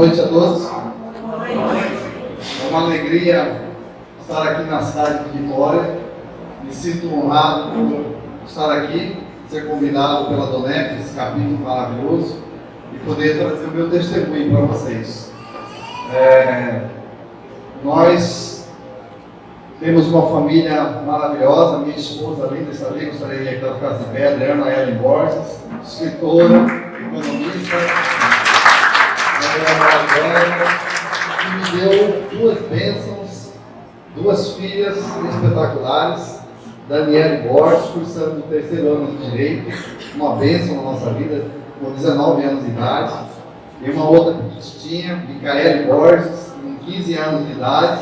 noite a todos. É uma alegria estar aqui na cidade de Vitória. Me sinto honrado por estar aqui, ser convidado pela Donep, esse capítulo maravilhoso, e poder trazer o meu testemunho para vocês. Nós temos uma família maravilhosa, minha esposa linda, gostaria que ela ficasse de pé, Adriana Ellen Borges, escritora, economista, que me deu duas bênçãos, duas filhas espetaculares, Daniele Borges, cursando no 3º ano de Direito, uma bênção na nossa vida, com 19 anos de idade, e uma outra petitinha, Micaele Borges, com 15 anos de idade,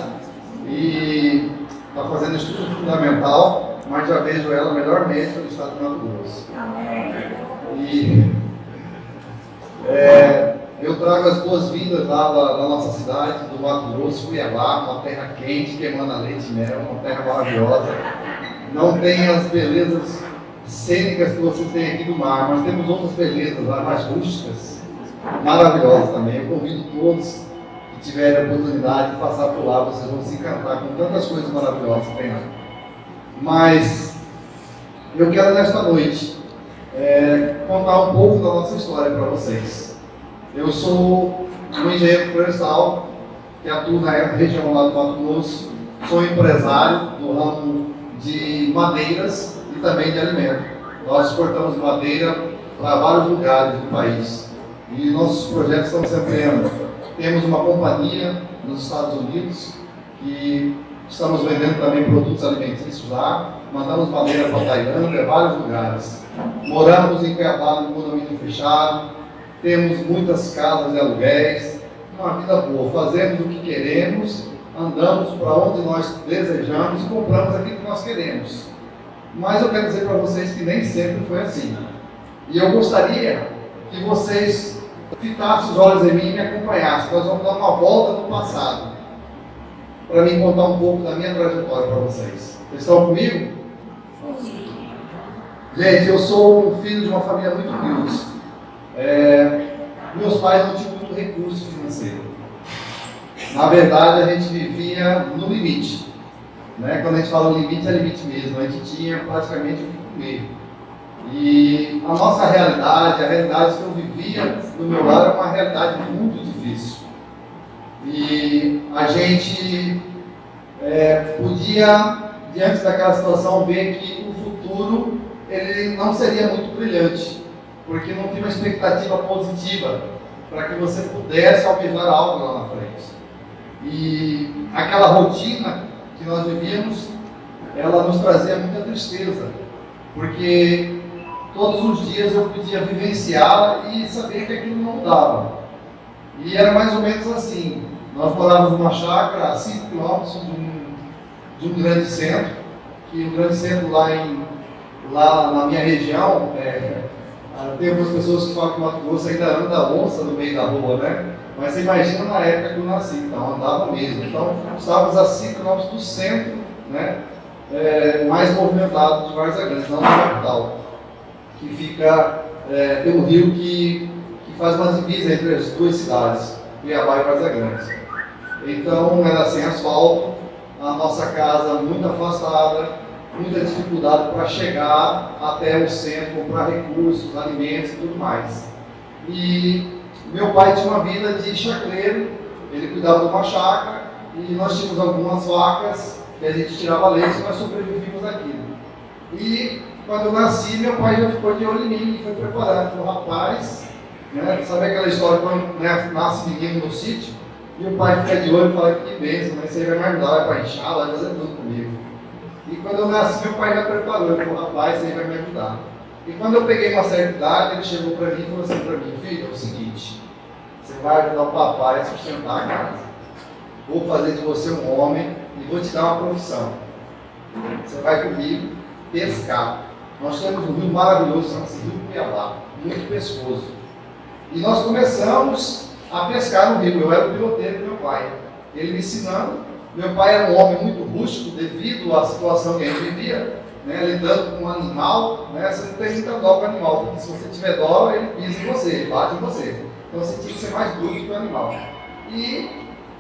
e está fazendo estudo fundamental, mas já vejo ela melhor médica do estado de Mato Grosso. E eu trago as boas-vindas lá da nossa cidade, do Mato Grosso, Cuiabá, uma terra quente, que emana leite e mel, uma terra maravilhosa. Não tem as belezas cênicas que vocês têm aqui do mar, mas temos outras belezas lá, mais rústicas, maravilhosas também. Eu convido todos que tiverem a oportunidade de passar por lá, vocês vão se encantar com tantas coisas maravilhosas que tem lá. Mas eu quero nesta noite contar um pouco da nossa história para vocês. Eu sou um engenheiro florestal que atua na região lá do Mato Grosso, sou empresário do ramo de madeiras e também de alimento. Nós exportamos madeira para vários lugares do país e nossos projetos estão se ampliando. Temos uma companhia nos Estados Unidos que estamos vendendo também produtos alimentícios lá, mandamos madeira para Tailândia, vários lugares. Moramos em Cuiabá, no condomínio fechado, temos muitas casas de aluguéis, uma vida boa, fazemos o que queremos, andamos para onde nós desejamos e compramos aquilo que nós queremos. Mas eu quero dizer para vocês que nem sempre foi assim. E eu gostaria que vocês fitassem os olhos em mim e me acompanhassem. Nós vamos dar uma volta no passado, para me contar um pouco da minha trajetória para vocês. Vocês estão comigo? Gente, eu sou um filho de uma família muito humilde. Meus pais não tinham muito recurso financeiro. Na verdade, a gente vivia no limite. Né? Quando a gente fala limite, é limite mesmo. A gente tinha praticamente o que comer. E a nossa realidade, a realidade que eu vivia no meu lar, era uma realidade muito difícil. E a gente podia, diante daquela situação, ver que o futuro ele não seria muito brilhante, porque não tinha uma expectativa positiva para que você pudesse almejar algo lá na frente. E aquela rotina que nós vivíamos, ela nos trazia muita tristeza, porque todos os dias eu podia vivenciá-la e saber que aquilo não dava. E era mais ou menos assim. Nós morávamos numa chácara a 5 quilômetros de um grande centro, que o grande centro lá na minha região, tem algumas pessoas que falam que o Mato Grosso ainda anda onça no meio da rua, né? Mas você imagina na época que eu nasci, então andava mesmo. Então estávamos a 5 quilômetros do centro, né? Mais movimentado de Várzea Grande, não na capital, que fica, tem um rio que faz uma divisa entre as duas cidades, Cuiabá e Várzea Grande. Então era sem asfalto, a nossa casa muito afastada, muita dificuldade para chegar até o centro, comprar recursos, alimentos e tudo mais. E meu pai tinha uma vida de chacreiro, ele cuidava de uma chácara e nós tínhamos algumas vacas que a gente tirava leite e nós sobrevivíamos daquilo. E quando eu nasci, meu pai já ficou de olho em mim e foi preparado. Falou, rapaz, né, sabe aquela história quando nasce menino no sítio? E o pai fica de olho e fala que bênção, mas isso aí vai me ajudar, vai para inchar, vai fazer tudo comigo. E quando eu nasci, meu pai já preparou, ele falou, rapaz, isso aí vai me ajudar. E quando eu peguei uma certa idade, ele chegou para mim e falou assim para mim, filho, é o seguinte, você vai ajudar o papai a sustentar a casa. Vou fazer de você um homem e vou te dar uma profissão. Você vai comigo pescar. Nós temos um rio maravilhoso, chama-se Rio Cuiabá, muito pescoso. E nós começamos a pescar no rio. Eu era o piloteiro do meu pai. Ele me ensinando. Meu pai era um homem muito rústico devido à situação que a gente vivia, né, lidando com um animal, né, você não tem muita dó com o animal, porque se você tiver dó, ele pisa em você, ele bate em você. Então você tinha que ser mais duro que o animal. E,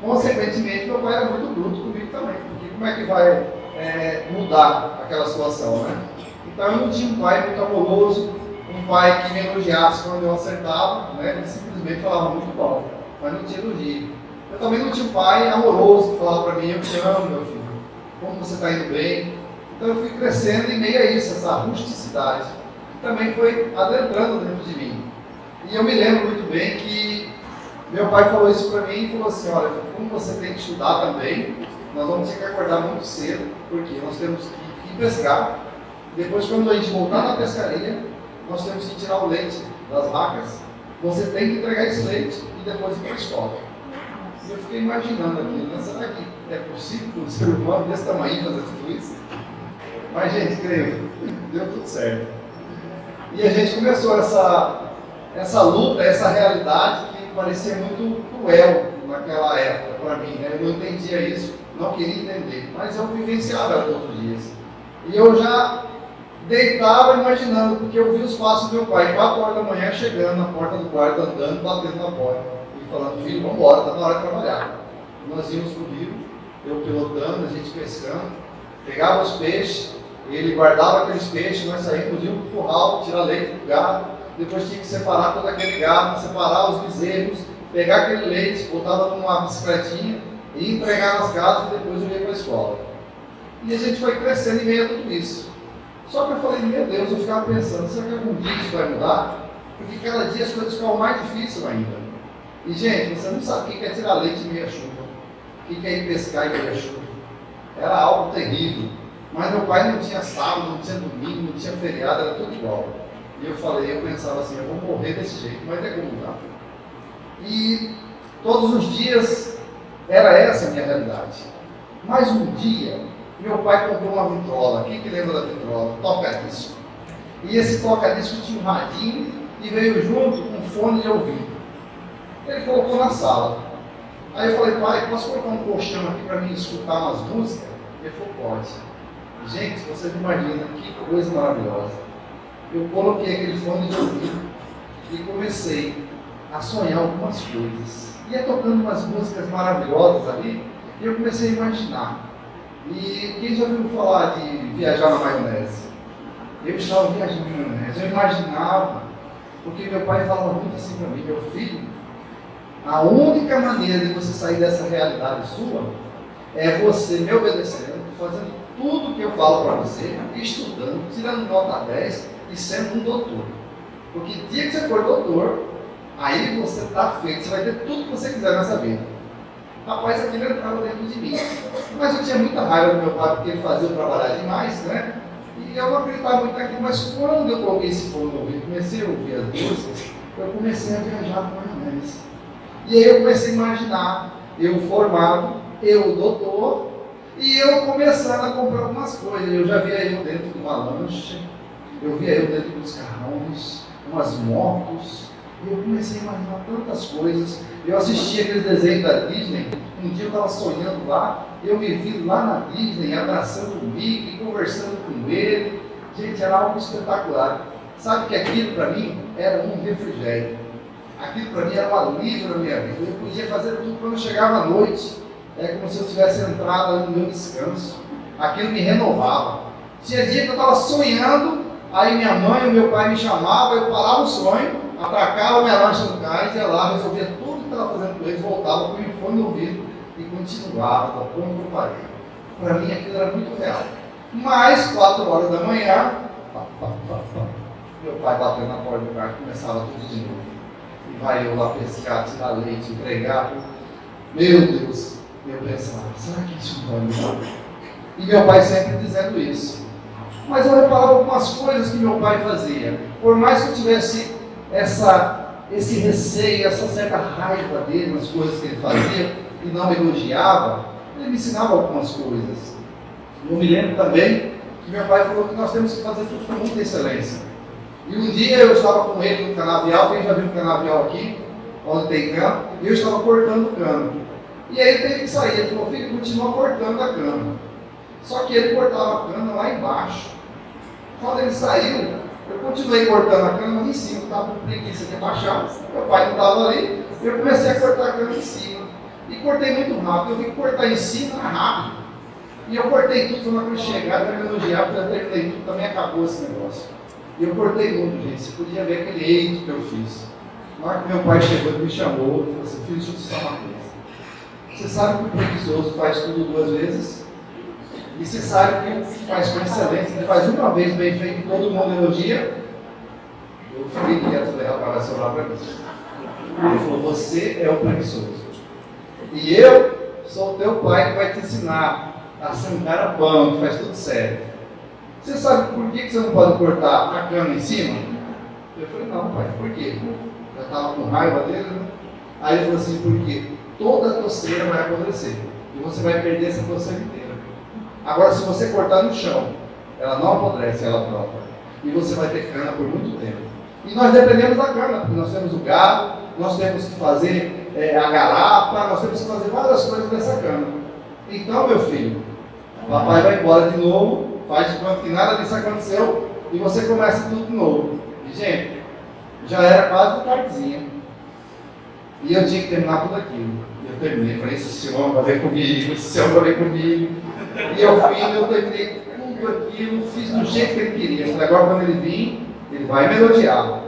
consequentemente, meu pai era muito bruto comigo também, porque como é que vai mudar aquela situação, né? Então eu não tinha um pai muito amoroso, um pai que me elogiasse quando eu acertava, né? Ele simplesmente falava muito bom, mas não tinha elogio. Eu também não tinha um pai amoroso que falava para mim, eu te amo, meu filho, como você está indo bem. Então eu fui crescendo em meio a isso, essa rusticidade, que também foi adentrando dentro de mim. E eu me lembro muito bem que meu pai falou isso para mim e falou assim, olha, como você tem que estudar também, nós vamos ter que acordar muito cedo, porque nós temos que ir pescar. Depois, quando a gente voltar na pescaria, nós temos que tirar o leite das vacas. Você tem que entregar esse leite e depois ir para a escola. E eu fiquei imaginando aqui, né? Será que é possível que um ser humano desse tamanho fazer tudo isso? Mas, gente, creio, deu tudo certo. E a gente começou essa luta, essa realidade que parecia muito cruel naquela época para mim, né? Eu não entendia isso, não queria entender, mas eu vivenciava ela todos os dias. E eu já deitava imaginando, porque eu vi os passos do meu pai, 4 horas da manhã, chegando na porta do quarto, andando, batendo na porta, e falando, filho, vamos embora, está na hora de trabalhar. Nós íamos para o rio, eu pilotando, a gente pescando, pegava os peixes, ele guardava aqueles peixes, nós saímos, íamos para o curral, tirar leite do gado, depois tinha que separar todo aquele gado, separar os bezerros, pegar aquele leite, botava numa bicicletinha e entregar nas casas e depois eu ia para a escola. E a gente foi crescendo em meio a tudo isso. Só que eu falei, meu Deus, eu ficava pensando, será que algum dia isso vai mudar? Porque cada dia as coisas ficam mais difíceis ainda. E gente, você não sabe o que é tirar leite em meia chuva, o que é ir pescar em meia chuva. Era algo terrível. Mas meu pai não tinha sábado, não tinha domingo, não tinha feriado, era tudo igual. E eu pensava assim, eu vou morrer desse jeito, mas é como mudar. E todos os dias era essa a minha realidade. Mas um dia, meu pai comprou uma vitrola. Quem que lembra da vitrola? Toca-disco. E esse toca-disco tinha um radinho e veio junto com um fone de ouvido. Ele colocou na sala. Aí eu falei, pai, posso colocar um colchão aqui para mim escutar umas músicas? Ele falou, pode. Gente, vocês imaginam que coisa maravilhosa. Eu coloquei aquele fone de ouvido e comecei a sonhar algumas coisas. Ia tocando umas músicas maravilhosas ali e eu comecei a imaginar. E quem já ouviu falar de viajar na maionese? Eu estava viajando na maionese, eu imaginava, porque meu pai falava muito assim para mim, meu filho, a única maneira de você sair dessa realidade sua é você me obedecendo, fazendo tudo que eu falo para você, estudando, tirando nota 10 e sendo um doutor. Porque dia que você for doutor, aí você está feito, você vai ter tudo que você quiser nessa vida. Rapaz, aquilo entrava dentro de mim. Mas eu tinha muita raiva do meu pai, porque ele fazia eu trabalhar demais, né? E eu não acreditava muito naquilo, mas quando eu coloquei esse fone no ouvido, comecei a ouvir as músicas, eu comecei a viajar com maionese. E aí eu comecei a imaginar, eu formado, eu doutor, e eu começando a comprar algumas coisas. Eu já via eu dentro de uma lancha, eu via eu dentro dos carrões, umas motos, e eu comecei a imaginar tantas coisas. Eu assistia aqueles desenhos da Disney, um dia eu estava sonhando lá, eu me vi lá na Disney, abraçando o Mickey, conversando com ele. Gente, era algo espetacular. Sabe que aquilo para mim era um refrigério. Aquilo para mim era um alívio na minha vida. Eu podia fazer tudo quando eu chegava à noite. É como se eu tivesse entrado no meu descanso. Aquilo me renovava. Tinha dia que eu estava sonhando, aí minha mãe e meu pai me chamavam, eu parava o sonho, atracava minha lancha no cais, ia lá, resolvia tudo que estava fazendo com eles, voltava com o fone no ouvido e continuava, da ponta que eu parei. Para mim aquilo era muito real. Mas, 4 horas da manhã, meu pai bateu na porta do carro e começava tudo de novo. E vai eu lá pescar, tirar leite, entregar. Meu Deus, eu pensava, será que isso não vai mudar? E meu pai sempre dizendo isso. Mas eu reparava algumas coisas que meu pai fazia. Por mais que eu tivesse esse receio, essa certa raiva dele nas coisas que ele fazia e não elogiava, ele me ensinava algumas coisas. Eu me lembro também que meu pai falou que nós temos que fazer tudo com muita excelência. E um dia eu estava com ele no canavial, quem já viu o canavial aqui, onde tem cano, e eu estava cortando o cano. E aí ele teve que sair, ele falou, filho, continua cortando a cana. Só que ele cortava a cana lá embaixo. Quando ele saiu, eu continuei cortando a cana lá em cima, estava com preguiça de abaixar, meu pai não estava ali, eu comecei a cortar a cana em cima. E cortei muito rápido. Eu vi que cortar em cima era rápido. E eu cortei tudo, quando eu chegar, para me elogiar, porque eu terminei tudo, também acabou esse negócio. E eu cortei muito, gente. Você podia ver aquele eito que eu fiz. Na hora que meu pai chegou e me chamou, ele falou assim: filho, deixa eu te falar uma coisa. Você sabe que o preguiçoso faz tudo 2 vezes? E você sabe que o que faz com excelência, ele faz uma vez bem feito e todo mundo elogia? Eu falei que ia falei, rapaz, vai sobrar para mim. Ele falou: você é o preguiçoso. E eu sou o teu pai que vai te ensinar a sentar a pão, que faz tudo certo. Você sabe por que você não pode cortar a cana em cima? Eu falei: não, pai, por quê? Eu estava com raiva dele, né? Aí ele falou assim: porque toda a toceira vai apodrecer e você vai perder essa toceira inteira. Agora, se você cortar no chão, ela não apodrece, ela própria. E você vai ter cana por muito tempo. E nós dependemos da cana, porque nós temos o gado, nós temos que fazer a garapa, nós temos que fazer várias coisas dessa cana. Então, meu filho, papai vai embora de novo, faz de conta que nada disso aconteceu, e você começa tudo de novo. E, gente, já era quase uma tardezinha. E eu tinha que terminar tudo aquilo. E eu terminei, falei: esse senhor vai ver comigo, esse senhor vai ver comigo. E eu terminei tudo aquilo, fiz do jeito que ele queria. Eu falei: agora quando ele vir, ele vai me elogiar.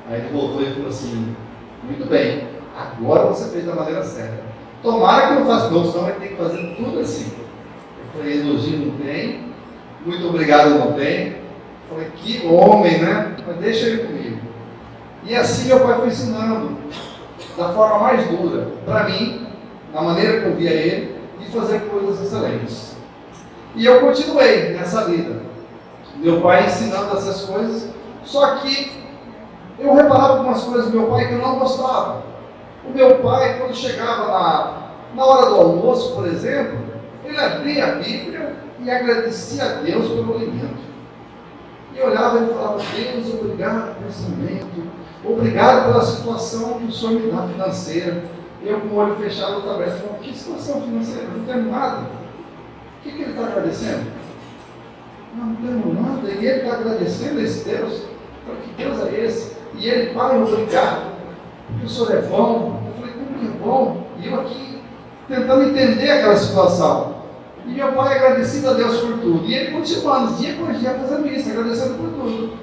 Aí ele voltou e falou assim: muito bem, agora você fez da maneira certa. Tomara que eu não faça de novo, senão vai ter que fazer tudo assim. Eu falei: elogio não tem, muito obrigado não tem. Eu falei: que homem, né? Mas deixa ele comigo. E assim meu pai foi ensinando, da forma mais dura, para mim, na maneira que eu via ele, de fazer coisas excelentes. E eu continuei nessa vida. Meu pai ensinando essas coisas, só que eu reparava algumas coisas do meu pai que eu não gostava. O meu pai, quando chegava na hora do almoço, por exemplo, ele abria a Bíblia e agradecia a Deus pelo alimento. E olhava e falava: Deus, obrigado pelo esse alimento, obrigado pela situação que o Senhor me dá financeira. Eu com o olho fechado, outra vez, falava: que situação financeira? Não tenho nada. O que ele está agradecendo? Não tenho nada. E ele está agradecendo a esse Deus. Eu falei: que Deus é esse? E ele: pai, obrigado, porque o Senhor é bom. Eu falei: como que é bom? E eu aqui tentando entender aquela situação. E meu pai agradecido a Deus por tudo. E ele continuando, dia por dia, fazendo isso, agradecendo por tudo.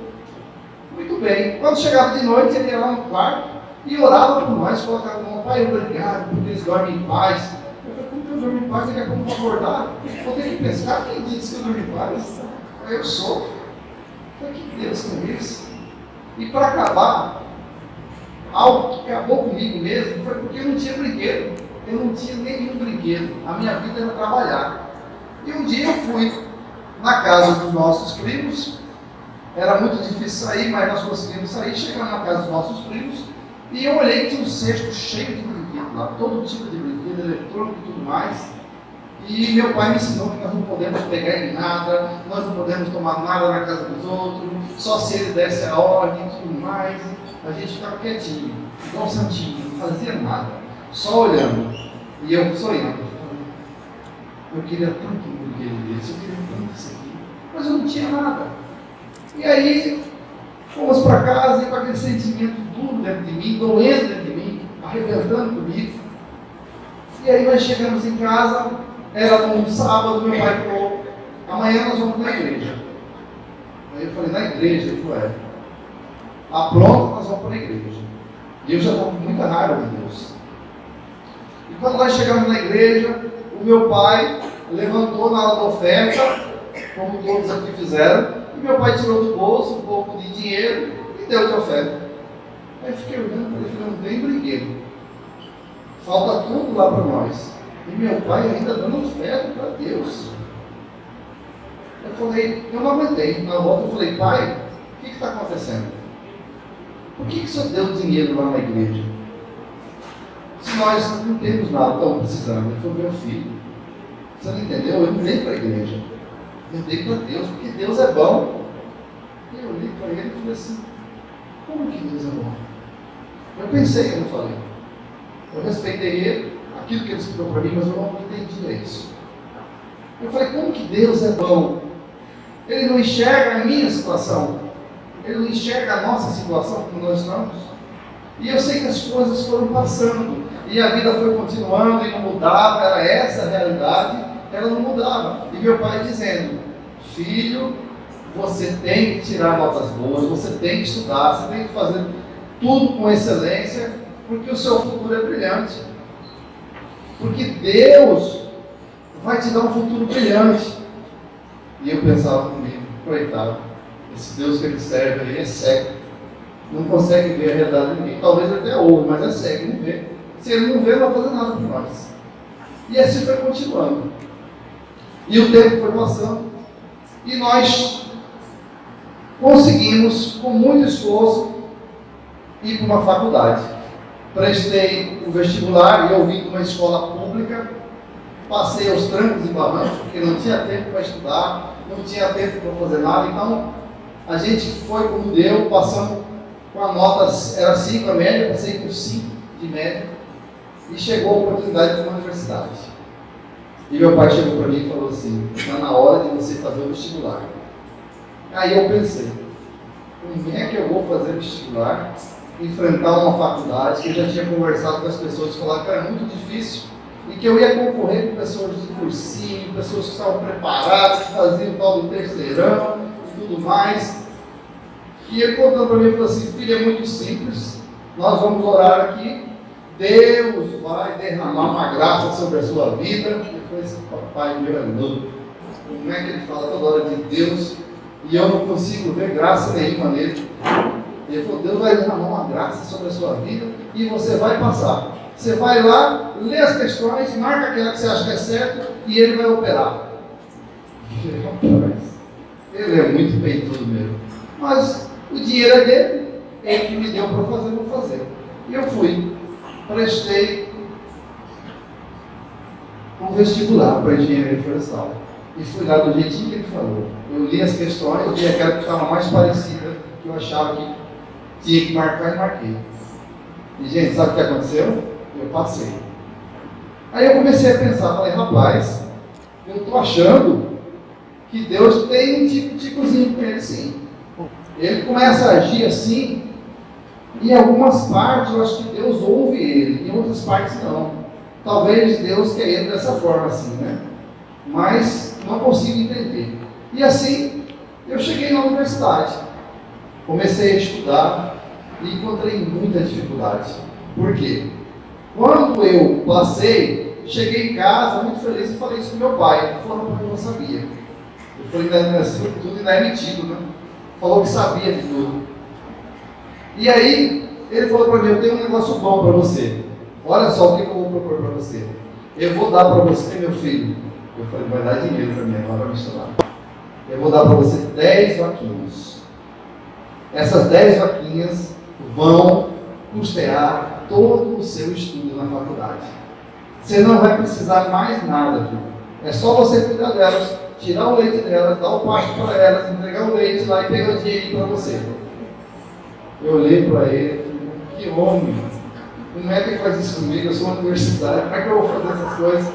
Muito bem. Quando chegava de noite, ele ia lá no quarto e orava por nós, colocava: pai, obrigado, porque eles dormem em paz. Eu falei: como que eu dormo em paz? Daqui a pouco eu vou acordar, vou ter que pescar. Quem disse que eu dormo em paz? Aí eu sou. Eu falei: que Deus com isso? E para acabar, algo que acabou comigo mesmo, foi porque eu não tinha brinquedo. Eu não tinha nenhum brinquedo. A minha vida era trabalhar. E um dia eu fui na casa dos nossos primos. Era muito difícil sair, mas nós conseguimos sair. Chegamos na casa dos nossos primos e eu olhei que tinha um cesto cheio de brinquedos lá, todo tipo de brinquedo, eletrônico e tudo mais. E meu pai me ensinou que nós não podemos pegar em nada, nós não podemos tomar nada na casa dos outros, só se ele desse a ordem e tudo mais. A gente ficava quietinho, igual um santinho, não fazia nada, só olhando. E eu sonhando. Eu queria tanto um brinquedo desse, eu queria tanto isso aqui, mas eu não tinha nada. E aí, fomos para casa e com aquele sentimento duro dentro de mim, doendo dentro de mim, arrebentando comigo. E aí nós chegamos em casa, era um sábado, meu pai falou: amanhã nós vamos na igreja. Aí eu falei: na igreja? Ele falou: pronto, nós vamos para a igreja. E eu já estava com muita raiva de Deus. E quando nós chegamos na igreja, o meu pai levantou na hora da oferta, como todos aqui fizeram, e meu pai tirou do bolso um pouco de dinheiro e deu de oferta. Aí eu fiquei olhando para ele e falei: não tem brinquedo. Falta tudo lá para nós. E meu pai ainda dando oferta para Deus. Eu falei: eu não aguentei. Na volta eu falei: pai, o que está acontecendo? Por que o senhor deu dinheiro lá na igreja? Se nós não temos nada, estamos precisando. Ele falou: meu filho, você não entendeu? Eu não dei para a igreja. Eu dei para Deus, porque Deus é bom. E eu olhei para ele e falei assim: como que Deus é bom? Eu pensei, eu não falei. Eu respeitei ele, aquilo que ele explicou para mim, mas eu não entendia isso. Eu falei: como que Deus é bom? Ele não enxerga a minha situação. Ele não enxerga a nossa situação como nós estamos. E eu sei que as coisas foram passando. E a vida foi continuando e não mudava, era essa a realidade, ela não mudava. E meu pai dizendo: filho, você tem que tirar notas boas, você tem que estudar, você tem que fazer tudo com excelência, porque o seu futuro é brilhante. Porque Deus vai te dar um futuro brilhante. E eu pensava comigo: coitado, esse Deus que ele serve aí é cego, não consegue ver a realidade de ninguém. Talvez até ouve, mas é cego, não vê. Se ele não vê, não vai fazer nada por nós. E assim foi continuando. E o tempo foi passando. E nós conseguimos, com muito esforço, ir para uma faculdade. Prestei o vestibular e eu vim de uma escola pública. Passei aos trancos e barrancos, porque não tinha tempo para estudar, não tinha tempo para fazer nada. Então, a gente foi como deu, passamos com a nota, era 5 a média, passei com 5 de média. E chegou a oportunidade de uma universidade. E meu pai chegou para mim e falou assim: está na hora de você fazer o vestibular. Aí eu pensei: como é que eu vou fazer vestibular, enfrentar uma faculdade que eu já tinha conversado com as pessoas que falaram que era muito difícil e que eu ia concorrer com pessoas de cursinho, pessoas que estavam preparadas, que faziam o tal do terceirão e tudo mais. E ele contando para mim, falou assim: filho, é muito simples, nós vamos orar aqui, Deus vai derramar uma graça sobre a sua vida. E foi esse papai meu louco. Como é que ele fala toda hora de Deus e eu não consigo ver graça nenhuma nele? Ele falou: Deus vai derramar uma graça sobre a sua vida e você vai passar. Você vai lá, lê as questões, marca aquela que você acha que é certo e ele vai operar. Ele é muito peitudo mesmo. Mas o dinheiro é dele, ele que me deu para fazer, eu vou fazer. E eu fui. Prestei um vestibular para engenharia florestal. E fui lá do jeitinho que ele falou. Eu li as questões, vi aquela que estava mais parecida, que eu achava que tinha que marcar e marquei. E, gente, sabe o que aconteceu? Eu passei. Aí eu comecei a pensar, falei: rapaz, eu estou achando que Deus tem um ticozinho com ele, sim. Ele começa a agir assim. Em algumas partes eu acho que Deus ouve ele, em outras partes não. Talvez Deus quer ele dessa forma assim, né? Mas não consigo entender. E assim, eu cheguei na universidade. Comecei a estudar e encontrei muita dificuldade. Por quê? Quando eu passei, cheguei em casa muito feliz e falei isso com meu pai. Ele falou porque eu não sabia. Eu falei: tudo ainda é metido, né? Falou que sabia de tudo. E aí, ele falou para mim: eu tenho um negócio bom para você. Olha só o que eu vou propor para você. Eu vou dar para você, meu filho. Eu falei: vai dar dinheiro para mim agora, vai me estudar. Eu vou dar para você 10 vaquinhas. Essas 10 vaquinhas vão custear todo o seu estudo na faculdade. Você não vai precisar mais nada, filho. É só você cuidar delas, tirar o leite delas, dar o pasto para elas, entregar o leite lá e pegar o dinheiro para você. Eu olhei para ele: que homem, como é que faz isso comigo? Eu sou uma universidade, como é que eu vou fazer essas coisas?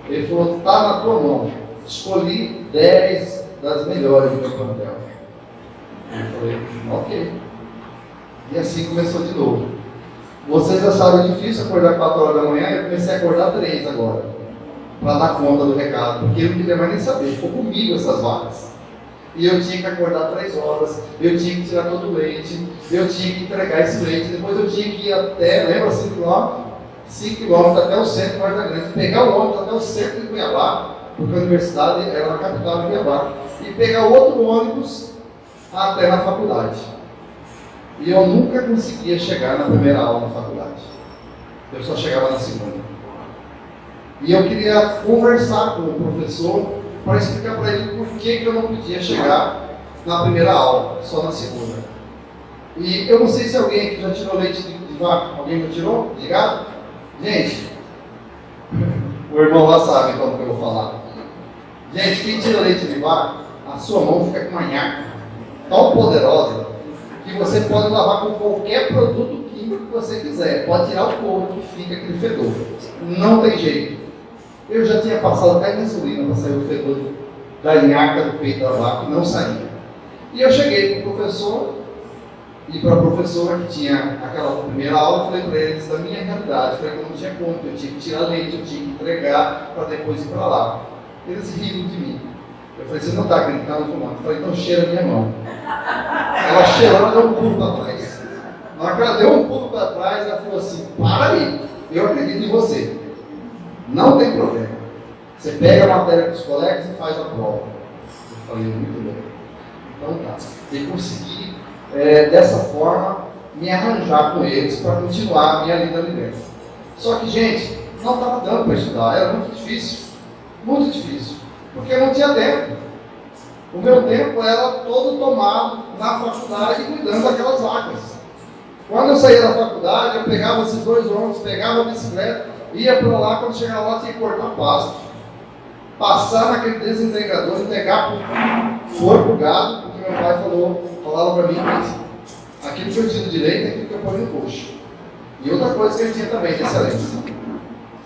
Ele falou: está na tua mão. Escolhi 10 das melhores do meu plantel. Eu falei: ok. E assim começou de novo. Vocês acharam difícil acordar 4 horas da manhã, eu comecei a acordar 3 agora, para dar conta do recado, porque eu não queria mais nem saber, ficou comigo essas vagas. E eu tinha que acordar 3 horas, eu tinha que tirar todo o leite, eu tinha que entregar esse leite, depois eu tinha que ir até, lembra 5 km? 5 km até o centro de Vargas Grande, pegar o ônibus até o centro de Cuiabá, porque a universidade era na capital de Cuiabá, e pegar outro ônibus até na faculdade. E eu nunca conseguia chegar na primeira aula na faculdade, eu só chegava na segunda. E eu queria conversar com o professor para explicar para ele por que eu não podia chegar na primeira aula, só na segunda. E eu não sei se alguém aqui já tirou leite de vaca. Alguém já tirou? Ligado? Gente, o irmão lá sabe então o que eu vou falar. Gente, quem tira leite de vaca, a sua mão fica com uma nhaca tão poderosa que você pode lavar com qualquer produto químico que você quiser. Pode tirar o couro que fica aquele fedor. Não tem jeito. Eu já tinha passado até gasolina para sair o fedor da nhaca do peito da vaca e não saía. E eu cheguei para o professor E para a professora que tinha aquela primeira aula, eu falei para eles da minha realidade. Eu falei que eu não tinha como, eu tinha que tirar leite, eu tinha que entregar para depois ir para lá. Eles riram de mim. Eu falei, você não está brincando, fumando? Eu falei, então cheira a minha mão. Ela cheirou, ela deu um pulo para trás. Na hora que ela deu um pulo para trás, ela falou assim, para aí, eu acredito em você. Não tem problema. Você pega a matéria dos colegas e faz a prova. Eu falei, muito bem. Então tá. E consegui, dessa forma, me arranjar com eles para continuar a minha linda liderança. Só que, gente, não estava dando para estudar, era muito difícil. Muito difícil. Porque eu não tinha tempo. O meu tempo era todo tomado na faculdade cuidando daquelas vacas. Quando eu saía da faculdade, eu pegava esses 2 ônibus, pegava a bicicleta, ia para lá, quando chegava lá tinha que cortar pasto. Passar naquele desintegrador, entregar para o gado, porque meu pai falava para mim que aquilo que eu tiro direito é aquilo que eu ponho no coxo. E outra coisa que ele tinha também, de excelência.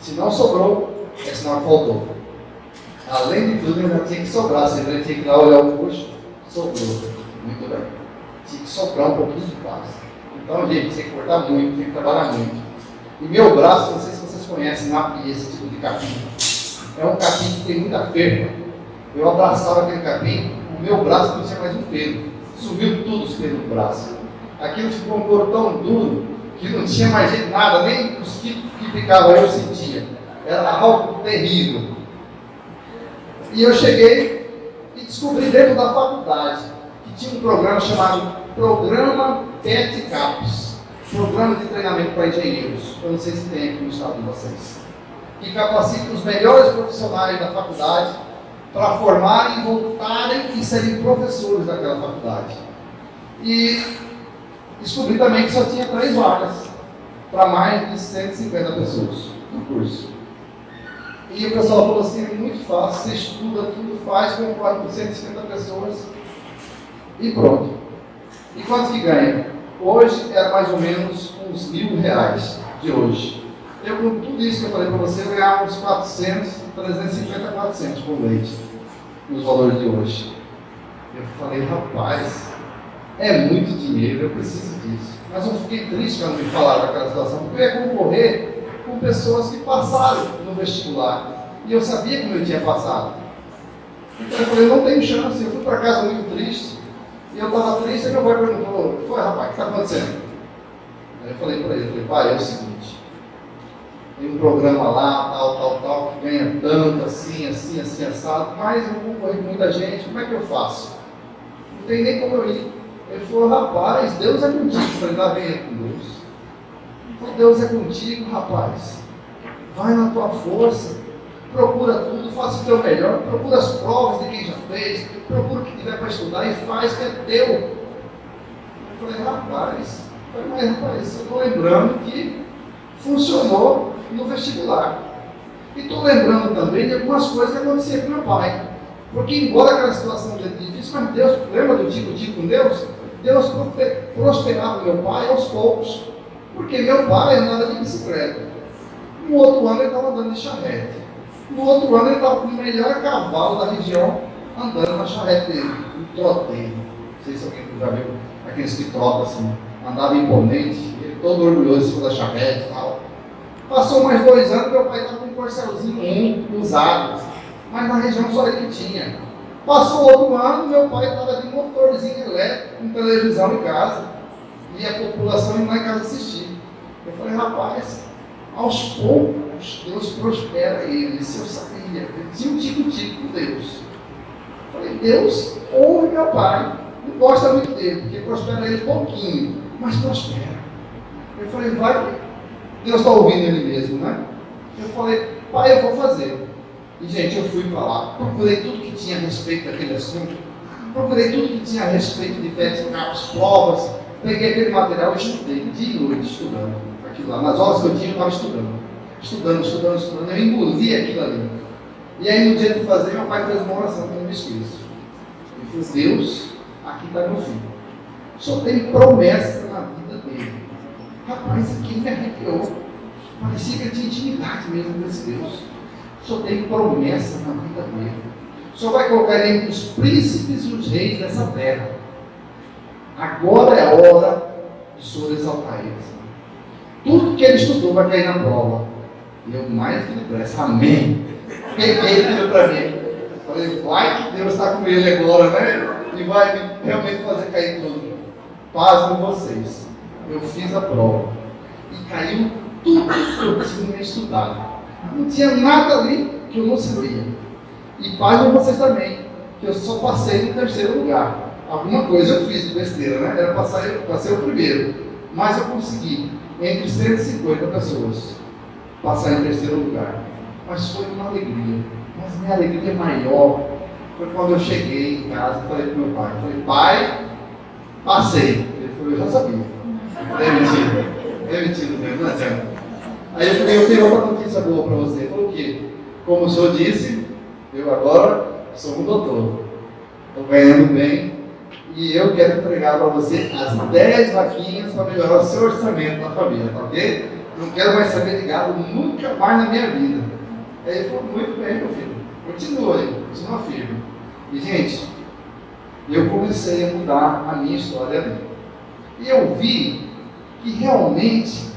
Se não sobrou, é sinal que faltou. Além de tudo, ainda tinha que sobrar, sempre ele tinha que ir lá olhar o coxo, sobrou. Muito bem. Tinha que sobrar um pouquinho de pasto. Então, gente, tinha que cortar muito, tinha que trabalhar muito. E meu braço, não sei se vocês conhecem esse tipo de capim. É um capim que tem muita ferpa. Eu abraçava aquele capim, o meu braço não tinha mais um pelo. Subiu tudo os pelos do braço. Aquilo ficou um couro tão duro que não tinha mais jeito nada, nem os que ficavam eu sentia. Era algo terrível. E eu cheguei e descobri dentro da faculdade que tinha um programa chamado Programa PET CAPS, Programa de Treinamento para Engenheiros. Eu não sei se tem aqui no estado de vocês. Que capacita os melhores profissionais da faculdade para formarem, voltarem e serem professores daquela faculdade. E descobri também que só tinha 3 vagas para mais de 150 pessoas no curso. E o pessoal falou assim, é muito fácil, você estuda, tudo faz, concorre com 150 pessoas e pronto. E quanto que ganha? Hoje era mais ou menos uns R$1.000 de hoje. Eu, com tudo isso que eu falei para você, ganhava uns 400, 350, 400 por leite, nos valores de hoje. Eu falei, rapaz, é muito dinheiro, eu preciso disso. Mas eu fiquei triste quando me falaram daquela situação, porque eu ia concorrer com pessoas que passaram no vestibular. E eu sabia como eu tinha passado. Então eu falei, não tenho chance. Eu fui para casa muito triste. E eu estava triste e meu pai perguntou, foi rapaz, o que está acontecendo? Aí eu falei para ele, pai, é o seguinte, tem um programa lá, tal, que ganha tanto, assim, assado, mas eu concorri com muita gente, como é que eu faço? Não tem nem como eu ir. Ele falou, rapaz, Deus é contigo. Eu falei, lá vem ele com Deus. Então, Deus é contigo, rapaz. Vai na tua força, procura tudo, faça o teu melhor, procura as provas de quem já fez, procura o que tiver para estudar e faz que é teu. Eu falei, rapaz, eu estou lembrando que funcionou no vestibular. E estou lembrando também de algumas coisas que aconteciam com meu pai. Porque embora aquela situação seja difícil, mas Deus, lembra do tico com Deus? Deus prosperava meu pai aos poucos. Porque meu pai andava de bicicleta. No outro ano ele estava andando de charrete. No outro ano ele estava com o melhor cavalo da região andando na charrete dele, um troteiro. Não sei se alguém já viu aqueles que trotam assim, andava imponente, ele todo orgulhoso em cima da charrete e tal. Passou mais 2 anos, meu pai estava com um corcelzinho usado, mas na região só ele que tinha. Passou outro ano, meu pai estava de motorzinho elétrico, com televisão em casa, e a população indo lá em casa assistir. Eu falei, rapaz, aos poucos Deus prospera ele, isso eu sabia, ele tinha um tico-tico com Deus. Eu falei, Deus ouve meu pai, não gosta muito dele, porque prospera ele pouquinho, mas prospera. Eu falei, vai, Deus está ouvindo ele mesmo, né? Eu falei, pai, eu vou fazer. E, gente, eu fui para lá, procurei tudo que tinha a respeito daquele assunto, procurei tudo que tinha a respeito de PET CAPS, provas, peguei aquele material e estudei, dia e noite estudando aquilo lá. Nas horas que eu tinha, eu estava estudando, eu engoli aquilo ali. E aí, no dia de fazer, meu pai fez uma oração que eu não me esqueço. Ele falou, Deus, aqui está meu filho. Só tem promessa na vida dele. Rapaz, aquilo me arrepiou. Parecia que ele tinha intimidade mesmo com esse Deus. Só tem promessa na vida dele. Só vai colocar ele entre os príncipes e os reis dessa terra. Agora é a hora o Senhor exaltar ele. Tudo que ele estudou vai cair na prova. E eu mais que depressa, amém. Peguei aquilo para mim. Falei, vai que Deus está com ele agora, né? E vai realmente fazer cair tudo. Paz com vocês. Eu fiz a prova. E caiu tudo que eu tinha estudado. Não tinha nada ali que eu não sabia. E paz com vocês também. Que eu só passei no terceiro lugar. Alguma coisa eu fiz de besteira, né? Era para ser o primeiro. Mas eu consegui, entre 150 pessoas, passar em terceiro lugar. Mas foi uma alegria. Mas minha alegria maior foi quando eu cheguei em casa e falei para o meu pai. Falei, pai, passei. Ele falou, eu já sabia. É mentira mesmo, não é certo? Aí eu falei, eu tenho outra notícia boa para você. Ele falou o quê? Como o senhor disse, eu agora sou um doutor. Estou ganhando bem. E eu quero entregar para você as 10 vaquinhas para melhorar o seu orçamento na família, tá ok? Não quero mais saber de gado nunca mais na minha vida. Aí ele falou, muito bem, meu filho. Continua aí, continua firme. E, gente, eu comecei a mudar a minha história ali. E eu vi que realmente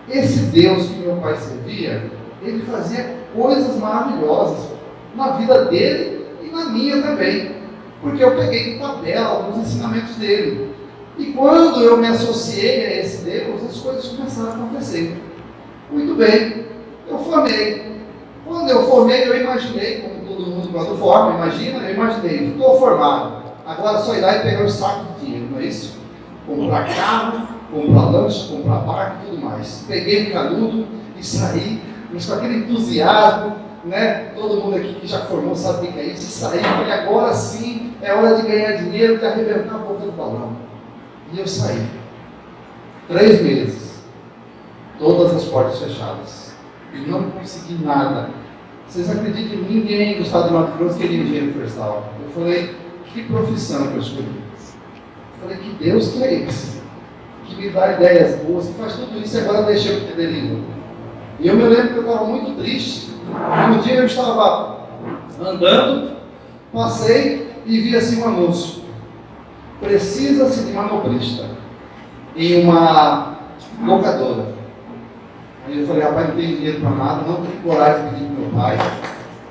esse Deus que meu pai servia, ele fazia coisas maravilhosas na vida dele e na minha também. Porque eu peguei de tabela alguns ensinamentos dele. E quando eu me associei a esse Deus, as coisas começaram a acontecer. Muito bem, eu formei. Quando eu formei, eu imaginei, como todo mundo quando forma, imagina, eu imaginei, estou formado. Agora só ir lá e pegar os sacos de dinheiro, não é isso? Comprar carro, comprar lanche, comprar barco e tudo mais. Peguei o canudo e saí, mas com aquele entusiasmo, né? Todo mundo aqui que já formou sabe o que é isso. Saí, falei, agora sim é hora de ganhar dinheiro, de arrebentar a boca do balão. E eu saí. 3 meses. Todas as portas fechadas. E não consegui nada. Vocês acreditam que ninguém do estado de Mato Grosso queria engenheiro florestal? Eu falei, que profissão que eu escolhi? Eu falei, que Deus que é esse? Que me dá ideias boas, que faz tudo isso e agora deixei o que deriva. E eu me lembro que eu estava muito triste. Um dia eu estava andando, passei e vi assim um anúncio. Precisa-se de manobrista em uma locadora. Aí eu falei, rapaz, não tenho dinheiro para nada, não tenho coragem de pedir para meu pai.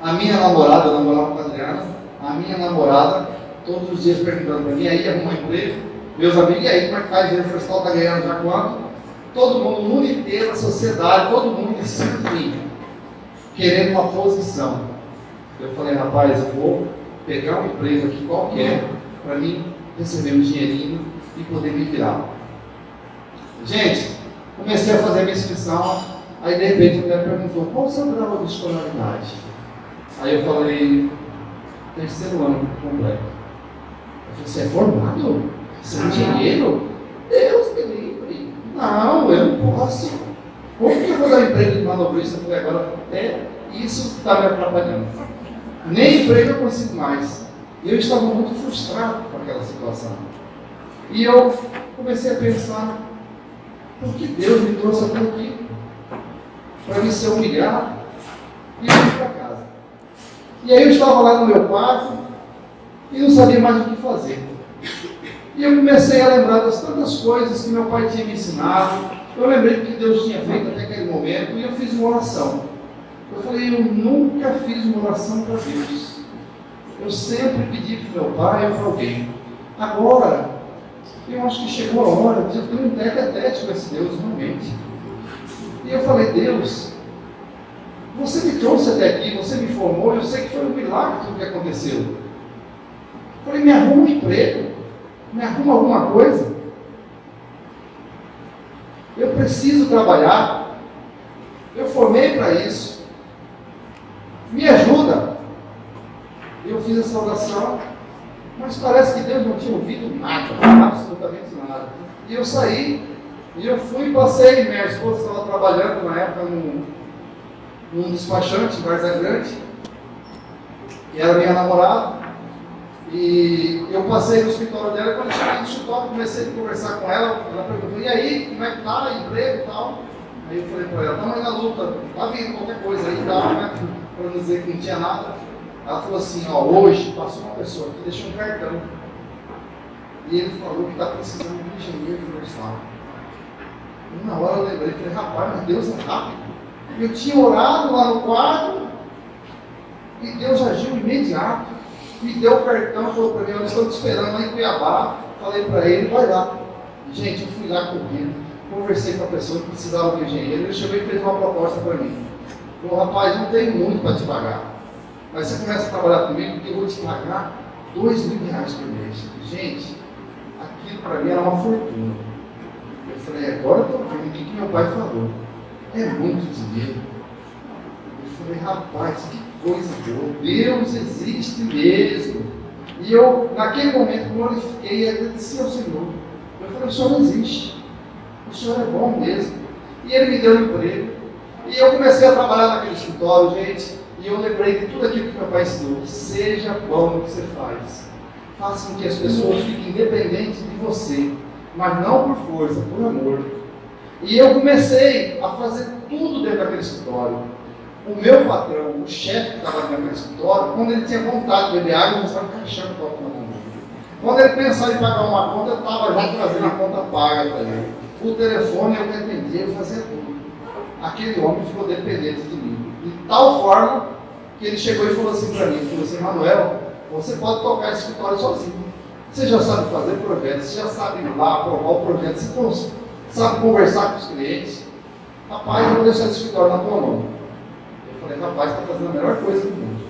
A minha namorada, eu namorava com a Adriana, a minha namorada, todos os dias perguntando para mim, aí arruma um emprego, meus amigos, e aí, como é que faz? Dinheiro florestal está ganhando já quanto? Todo mundo, o mundo inteiro, a sociedade, todo mundo em cima de mim, querendo uma posição. Eu falei, rapaz, eu vou pegar um emprego aqui qualquer, para mim receber um dinheirinho e poder me virar. Gente, comecei a fazer a minha inscrição, aí de repente a mulher perguntou, qual o seu grau de escolaridade? Aí eu falei, 3º ano completo. Eu falei, você é formado? Você é engenheiro? Deus me livre. Não, eu não posso. Como que eu vou dar emprego de manobrista? Eu falei, agora até isso está me atrapalhando. Nem emprego eu consigo mais. E eu estava muito frustrado com aquela situação. E eu comecei a pensar, por que Deus me trouxe até aqui? Para me ser humilhado e eu fui para casa. E aí eu estava lá no meu quarto e não sabia mais o que fazer. E eu comecei a lembrar das tantas coisas que meu pai tinha me ensinado. Eu lembrei do que Deus tinha feito até aquele momento e eu fiz uma oração. Eu falei, eu nunca fiz uma oração para Deus. Eu sempre pedi para meu pai ou para alguém. Agora, eu acho que chegou a hora de eu ter um tete-a-tete com esse Deus, realmente. E eu falei, Deus, você me trouxe até aqui, você me formou, eu sei que foi um milagre tudo que aconteceu. Eu falei, me arruma um emprego, me arruma alguma coisa. Eu preciso trabalhar, eu formei para isso. Me ajuda. Eu fiz essa oração, mas parece que Deus não tinha ouvido nada, absolutamente nada. E eu saí, e eu fui e passei. Minha esposa estava trabalhando na época num despachante, Várzea Grande, e era minha namorada. E eu passei no escritório dela, e quando eu cheguei no escritório, comecei a conversar com ela. Ela perguntou, e aí, como é que tá, emprego e tal? Aí eu falei para ela, estamos aí na luta, tá vindo qualquer coisa aí e tal, né? Para não dizer que não tinha nada. Ela falou assim, ó, hoje passou uma pessoa aqui, deixou um cartão. E ele falou que está precisando de um engenheiro florestal. E na hora eu lembrei, falei, rapaz, mas Deus é rápido. Eu tinha orado lá no quarto e Deus agiu imediato. Me deu o cartão, falou para mim, eu estou te esperando lá em Cuiabá. Falei para ele, vai lá. Gente, eu fui lá correndo, conversei com a pessoa que precisava de engenheiro. Ele chegou e fez uma proposta para mim. Falou, rapaz, não tem muito para te pagar, mas você começa a trabalhar comigo porque eu vou te pagar R$2.000 por mês. Gente, aquilo para mim era uma fortuna. Eu falei, agora eu estou vendo o que meu pai falou. É muito dinheiro. Eu falei, rapaz, que coisa boa. Deus existe mesmo. E eu, naquele momento, glorifiquei e agradeci ao Senhor. Eu falei, o Senhor existe. O Senhor é bom mesmo. E Ele me deu um emprego. E eu comecei a trabalhar naquele escritório, gente. E eu lembrei de tudo aquilo que meu pai ensinou. Seja bom no que você faz. Faça com que as pessoas fiquem independentes de você. Mas não por força, por amor. E eu comecei a fazer tudo dentro daquele escritório. O meu patrão, o chefe que estava dentro daquele escritório, quando ele tinha vontade de beber água, eu estava encaixando o copo na mão dele. Quando ele pensava em pagar uma conta, eu estava já trazendo a conta paga para ele. O telefone eu dependia, eu fazia tudo. Aquele homem ficou dependente de mim. De tal forma que ele chegou e falou assim para mim, falou assim, Manuel, você pode tocar esse escritório sozinho. Você já sabe fazer projetos, você já sabe ir lá aprovar o projeto, você sabe conversar com os clientes. Rapaz, eu vou deixar esse escritório na tua mão. Eu falei, rapaz, está fazendo a melhor coisa do mundo.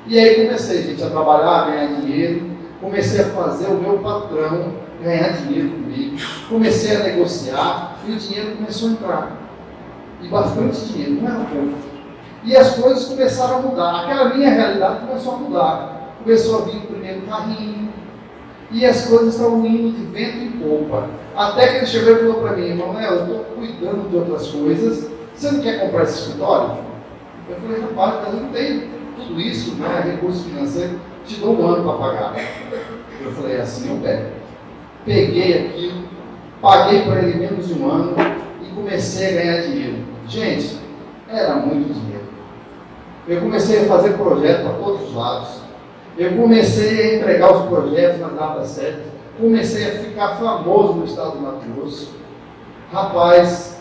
E aí comecei, gente, a trabalhar, a ganhar dinheiro. Comecei a fazer o meu patrão ganhar dinheiro comigo. Comecei a negociar e o dinheiro começou a entrar. E bastante dinheiro, não era pouco. E as coisas começaram a mudar. Aquela minha realidade começou a mudar. Começou a vir o primeiro carrinho. E as coisas estavam indo de vento em popa. Até que ele chegou e falou para mim, Manuel, eu estou cuidando de outras coisas. Você não quer comprar esse escritório? Eu falei, rapaz, mas eu não tenho tudo isso, né? Recurso financeiro, te dou um ano para pagar. Eu falei, assim eu pego. Peguei aquilo, paguei para ele menos de um ano e comecei a ganhar dinheiro. Gente, era muito dinheiro. Eu comecei a fazer projeto para todos os lados. Eu comecei a entregar os projetos nas datas certas. Comecei a ficar famoso no estado do Mato Grosso. Rapaz,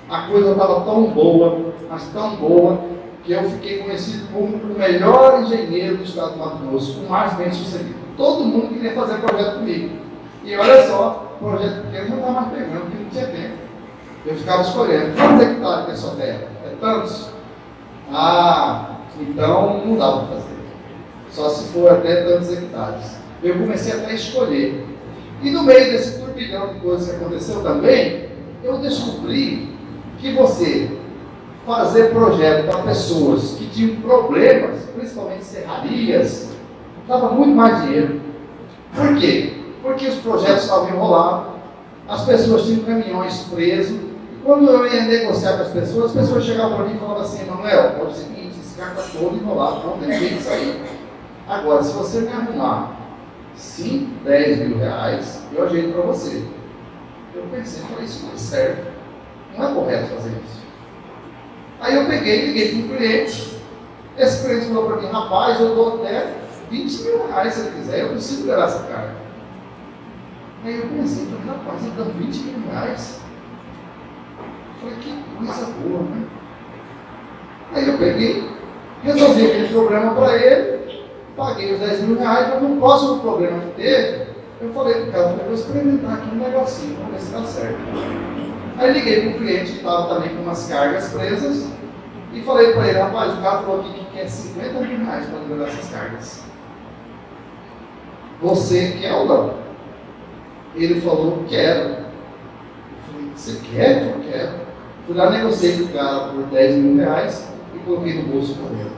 a coisa estava tão boa, mas tão boa, que eu fiquei conhecido como o melhor engenheiro do estado do Mato Grosso, o mais bem sucedido. Todo mundo queria fazer projeto comigo. E olha só, o projeto pequeno não estava mais pegando, porque não tinha tempo. Eu ficava escolhendo, quantos hectares tem sua terra? É tantos? Ah, então não dá para fazer. Só se for até tantos hectares. Eu comecei até a escolher. E no meio desse turbilhão de coisas que aconteceu também, eu descobri que você fazer projeto para pessoas que tinham problemas, principalmente serrarias, dava muito mais dinheiro. Por quê? Porque os projetos estavam enrolados, as pessoas tinham caminhões presos, e quando eu ia negociar com as pessoas chegavam para mim e falavam assim, Manuel, é o seguinte, esse cara está todo enrolado, não tem jeito de sair. Agora, se você me arrumar 5, 10 mil reais, eu ajeito para você. Eu pensei, falei, isso não é certo, não é correto fazer isso. Aí eu peguei, liguei para um cliente, esse cliente falou para mim, rapaz, eu dou até 20 mil reais se ele quiser, eu preciso liberar essa carga. Aí eu pensei, falei, rapaz, ele dá 20 mil reais? Eu falei, que coisa boa, né? Aí eu peguei, resolvi aquele problema para ele, paguei os 10 mil reais, mas no próximo problema que teve, eu falei para o cara, vou experimentar aqui um negocinho, vamos ver se dá certo. Aí liguei para o cliente que estava também com umas cargas presas e falei para ele, rapaz, o cara falou aqui que quer 50 mil reais para liberar essas cargas. Você quer ou não? Ele falou, quero. Eu falei, você quer? Eu falei, quero. Fui lá, negociei com o cara por 10 mil reais e coloquei no bolso para ele.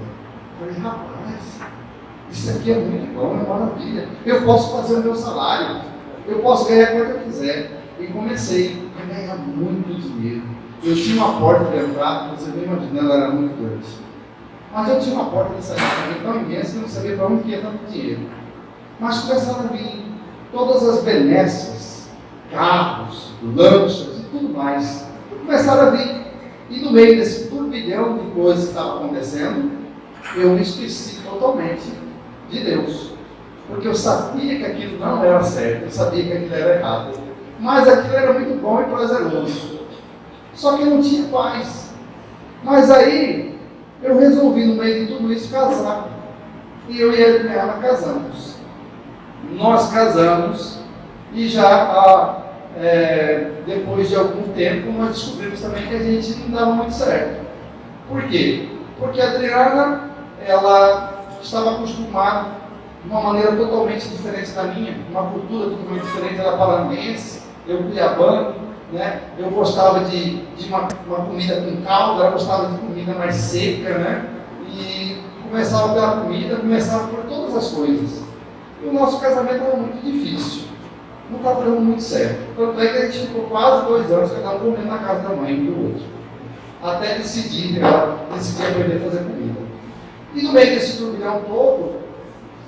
Eu falei, rapaz, isso aqui é muito bom, é maravilha. Eu posso fazer o meu salário, eu posso ganhar quanto eu quiser. E comecei a ganhar muito dinheiro. Eu tinha uma porta de entrada, você não imagina, ela era muito grande. Mas eu tinha uma porta de saída também tão imensa que eu não sabia para onde ia tanto dinheiro. Mas começaram a vir todas as benesses, carros, lanchas e tudo mais. Começaram a vir. E no meio desse turbilhão de coisas que estava acontecendo, eu me esqueci totalmente de Deus. porque eu sabia que aquilo não era certo, eu sabia que aquilo era errado. Mas aquilo era muito bom e prazeroso. Só que eu não tinha paz. Mas aí, eu resolvi, no meio de tudo isso, casar. E eu e a Adriana casamos. Nós casamos e já depois de algum tempo nós descobrimos também que a gente não dava muito certo. Por quê? Porque a Adriana, ela estava acostumada de uma maneira totalmente diferente da minha, uma cultura totalmente diferente, ela paranaense, eu cuiabano, né? Eu gostava de uma comida com caldo, ela gostava de comida mais seca, né? E começava pela comida, começava por todas as coisas. E o nosso casamento era muito difícil, não estava dando muito certo. Tanto é que a gente ficou quase 2 anos, cada um comendo na casa da mãe e do outro. Até decidir aprender a fazer comida. E no meio desse turbilhão todo,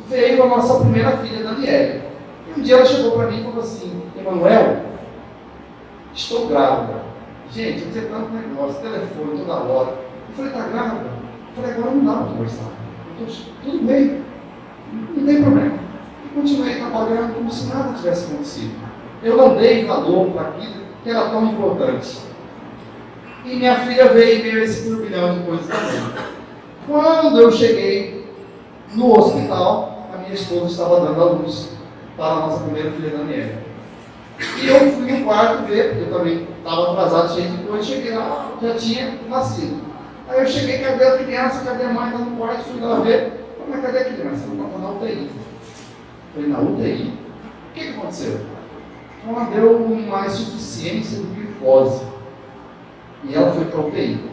veio a nossa primeira filha, Daniela. E um dia ela chegou para mim e falou assim: Emanuel, estou grávida. Gente, eu tinha tanto negócio, telefone toda hora. Eu falei: está grávida? Eu falei: agora não dá para conversar. Tudo bem, não tem problema. E continuei trabalhando como se nada tivesse acontecido. Eu não dei valor para aquilo que era tão importante. E minha filha veio em meio a esse turbilhão de coisas também. Quando eu cheguei no hospital, a minha esposa estava dando a luz para a nossa primeira filha, Daniela. E eu fui no quarto ver, porque eu também estava atrasado, cheio de coisa, cheguei lá, já tinha nascido. Aí eu cheguei, cadê a criança, cadê a mãe, está no quarto, fui lá ver, mas cadê a criança? Ela estava na UTI. Falei: na UTI? O que aconteceu? Ela deu uma insuficiência de glicose. E ela foi para a UTI.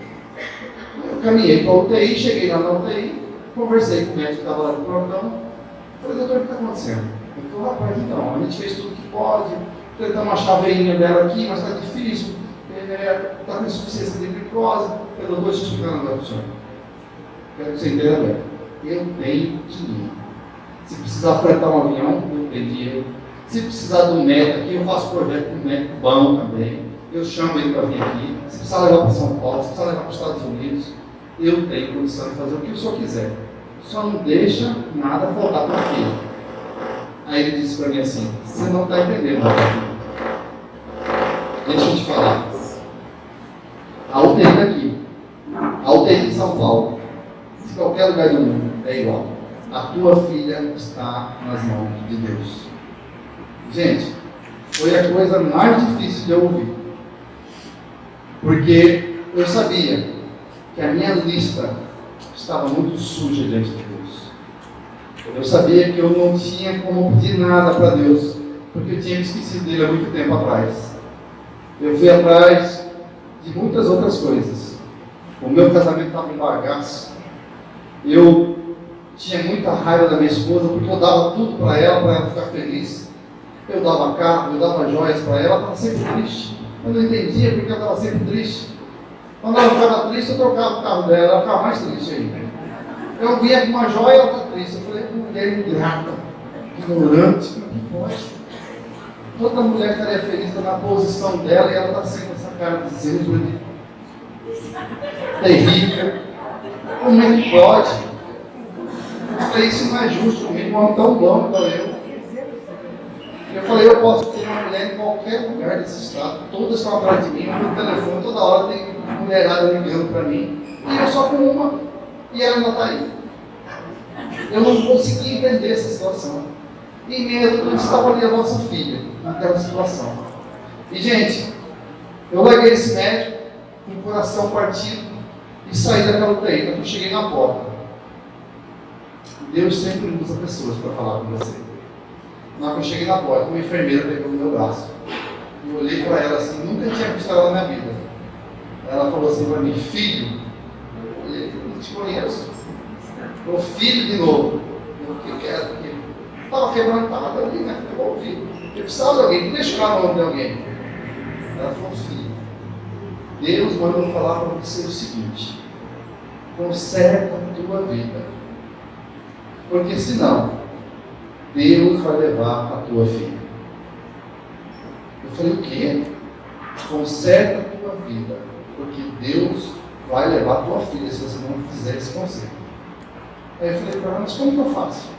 Eu caminhei para a UTI, cheguei lá na UTI, conversei com o médico que estava lá no plantão. Falei: doutor, o que está acontecendo? Ele falou: rapaz, então, a gente fez tudo que pode, tentamos achar a veinha dela aqui, mas está difícil, está com insuficiência de glicose. Eu falei: doutor, deixa eu explicar uma coisa para o senhor. Quero que você entenda bem. Eu tenho dinheiro. Se precisar fretar um avião, eu tenho dinheiro. Se precisar de um médico aqui, eu faço projeto com um médico bom também. Eu chamo ele para vir aqui. Se precisar levar para São Paulo, se precisar levar para os Estados Unidos, eu tenho condição de fazer o que o senhor quiser. Só não deixa nada faltar para o filho. Aí ele disse para mim assim: você não está entendendo, deixa eu te falar. A UTI daqui, a UTI de São Paulo, se qualquer lugar do mundo é igual. A tua filha está nas mãos de Deus. Gente, foi a coisa mais difícil de eu ouvir. Porque eu sabia que a minha lista estava muito suja diante de Deus. Eu sabia que eu não tinha como pedir nada para Deus, porque eu tinha me esquecido dele há muito tempo atrás. Eu fui atrás de muitas outras coisas. O meu casamento estava em bagaço. Eu tinha muita raiva da minha esposa, porque eu dava tudo para ela ficar feliz. Eu dava carro, eu dava joias para ela estava sempre triste. Eu não entendia porque ela estava sempre triste. Quando ela ficava triste, eu trocava o carro dela, ela ficava mais triste ainda. Eu via com uma joia, ela estava triste. Eu falei: mulher ingrata, ignorante, como que pode? Toda mulher estaria feliz, está na posição dela, e ela está sempre com essa cara de zebra, terrível. Como é que pode? Eu falei: isso não é justo comigo, um homem tão bom como eu. Eu falei: eu posso ter uma mulher em qualquer lugar desse estado, todas estão atrás de mim, no telefone, toda hora tem mulherada ligando para mim, e eu só com uma, e ela ainda está aí. Eu não consegui entender essa situação. E em meio a tudo isso estava ali a nossa filha, naquela situação. E gente, eu larguei esse médico com o coração partido e saí daquela UTI. Quando eu cheguei na porta, Deus sempre usa pessoas para falar com você. Na hora que eu cheguei na porta, uma enfermeira pegou no meu braço. Eu olhei para ela assim, nunca tinha visto ela na minha vida. Ela falou assim para mim: filho. Eu olhei: não te conheço. Falou: filho de novo. Eu quero, porque estava quebrantado ali, né? Eu ouvi. Eu precisava de alguém, deixa eu dar o nome de alguém. Ela falou: filho, Deus mandou falar para você o seguinte: conserta a tua vida, porque senão Deus vai levar a tua filha. Eu falei: o quê? Conserta a tua vida, porque Deus vai levar a tua filha se você não fizer esse conserto. Aí eu falei para ela: mas como que eu faço?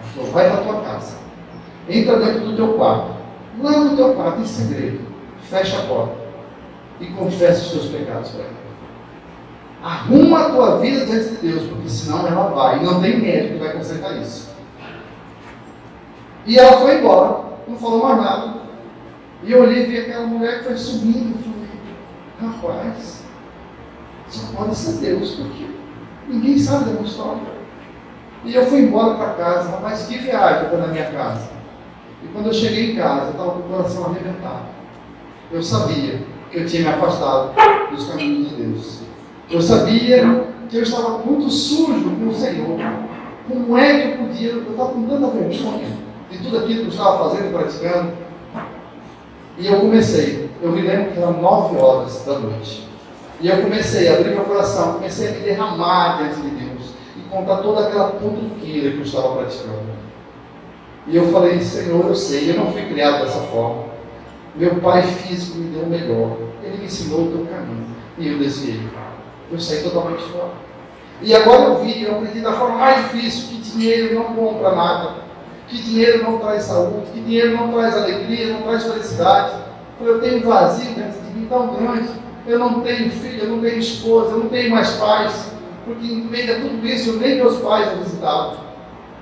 Ela falou, vai para a tua casa. Entra dentro do teu quarto. Lá no teu quarto, em segredo. Fecha a porta. E confessa os teus pecados para ela. Arruma a tua vida diante de Deus, porque senão ela vai. E não tem médico que vai consertar isso. E ela foi embora. Não falou mais nada. E eu olhei e vi aquela mulher que foi subindo. Eu falei, rapaz, só pode ser Deus, porque ninguém sabe da minha história. E eu fui embora para casa. Rapaz, que viagem foi na minha casa. E quando eu cheguei em casa, eu estava com o coração arrebentado. Eu sabia que eu tinha me afastado dos caminhos de Deus. Eu sabia que eu estava muito sujo com o Senhor. Como é que eu podia? Eu estava com tanta vergonha de tudo aquilo que eu estava fazendo e praticando. E eu comecei. Eu me lembro que eram 9 horas da noite. E eu comecei a abrir meu coração, comecei a me derramar diante de Deus e contar toda aquela putuqueira que eu estava praticando. E eu falei, Senhor, eu sei, eu não fui criado dessa forma. Meu pai físico me deu o melhor. Ele me ensinou o teu caminho. E eu desviei. Eu saí totalmente fora. E agora eu aprendi da forma mais difícil, que dinheiro não compra nada. Que dinheiro não traz saúde, que dinheiro não traz alegria, não traz felicidade. Eu tenho um vazio dentro de mim tão grande. Eu não tenho filho, eu não tenho esposa, eu não tenho mais pais. Porque em meio a tudo isso, eu nem meus pais eu visitava.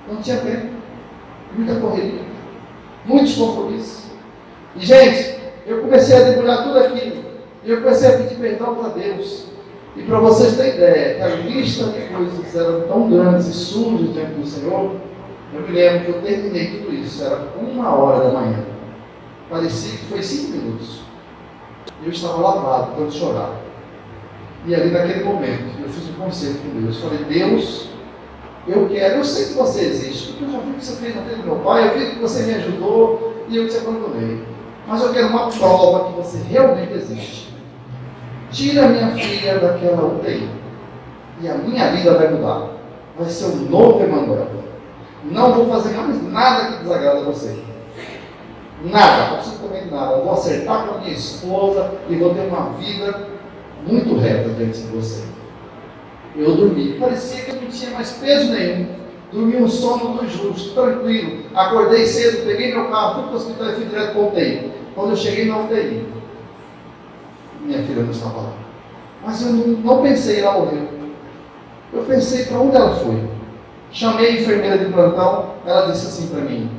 Não tinha tempo. Muita correria. Muitos compromissos. E, gente, eu comecei a debulhar tudo aquilo. E eu comecei a pedir perdão para Deus. E para vocês terem ideia, que a lista de coisas eram tão grandes e sujas diante do Senhor, eu me lembro que eu terminei tudo isso, era 1h da manhã. Parecia que foi 5 minutos. Eu estava lavado, tanto chorar. E ali naquele momento, eu fiz um conselho com Deus. Falei, Deus, eu sei que você existe, porque eu já vi o que você fez na vida do meu pai, eu vi que você me ajudou e eu te abandonei. Mas eu quero uma prova que você realmente existe. Tira a minha filha daquela UTI e a minha vida vai mudar. Vai ser um novo Emanuel. Não vou fazer mais nada que desagrada a você. Nada, absolutamente nada. Eu vou acertar com a minha esposa e vou ter uma vida muito reta diante de você. Eu dormi. Parecia que eu não tinha mais peso nenhum. Dormi um sono do justo, tranquilo. Acordei cedo, peguei meu carro, fui para o hospital e fui direto para a UTI. Quando eu cheguei na UTI, minha filha não estava lá. Mas eu não pensei, ela morreu. Eu pensei, para onde ela foi? Chamei a enfermeira de plantão, ela disse assim para mim.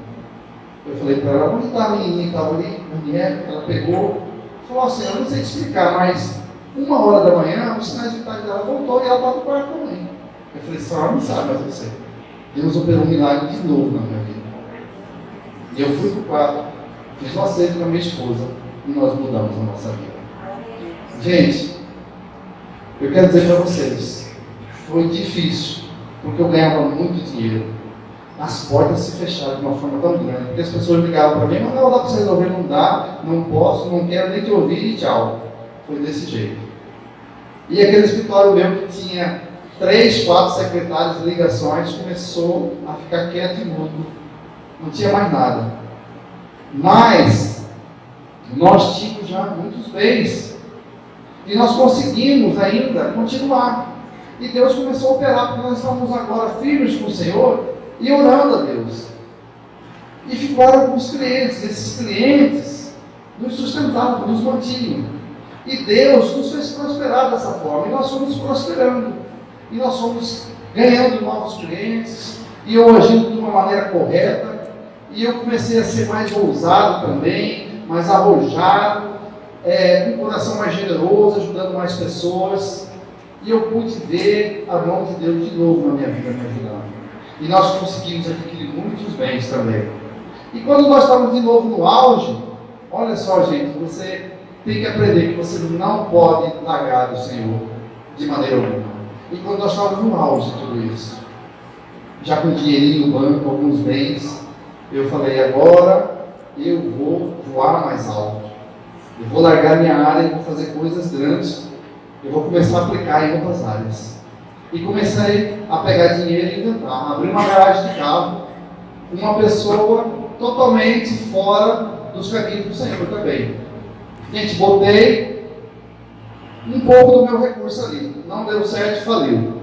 Eu falei para ela, onde está a menininha que estava ali? Ela pegou, falou assim, eu não sei te explicar, mas 1h da manhã, os sinais vitais dela voltou e ela estava no quarto também. Eu falei, a senhora não sabe, mas eu sei. Deus operou um milagre de novo na minha vida. E eu fui para o quarto, fiz um acerto com a minha esposa e nós mudamos a nossa vida. Gente, eu quero dizer para vocês, foi difícil, porque eu ganhava muito dinheiro. As portas se fecharam de uma forma tão grande, porque as pessoas ligavam para mim, mas não dá para você resolver, não dá, não posso, não quero nem te ouvir e tchau. Foi desse jeito. E aquele escritório meu que tinha 3, 4 secretários de ligações, começou a ficar quieto e mudo. Não tinha mais nada. Mas, nós tínhamos já muitos bens. E nós conseguimos ainda continuar. E Deus começou a operar, porque nós estamos agora firmes com o Senhor e orando a Deus. E ficaram alguns clientes. Esses clientes nos sustentavam, nos mantinham. E Deus nos fez prosperar dessa forma. E nós fomos prosperando. E nós fomos ganhando novos clientes. E eu agindo de uma maneira correta. E eu comecei a ser mais ousado também, mais arrojado, com um coração mais generoso, ajudando mais pessoas. E eu pude ver a mão de Deus de novo na minha vida, me ajudando. E nós conseguimos adquirir muitos bens também. E quando nós estamos de novo no auge, olha só, gente, você tem que aprender que você não pode largar do Senhor de maneira alguma. E quando nós estávamos no auge de tudo isso, já com dinheirinho no banco, alguns bens, eu falei, agora eu vou voar mais alto. Eu vou largar minha área e vou fazer coisas grandes. Eu vou começar a aplicar em outras áreas. E comecei a pegar dinheiro e tentar abrir uma garagem de carro. Uma pessoa totalmente fora dos caminhos do Senhor também. Gente, botei um pouco do meu recurso ali. Não deu certo, faliu.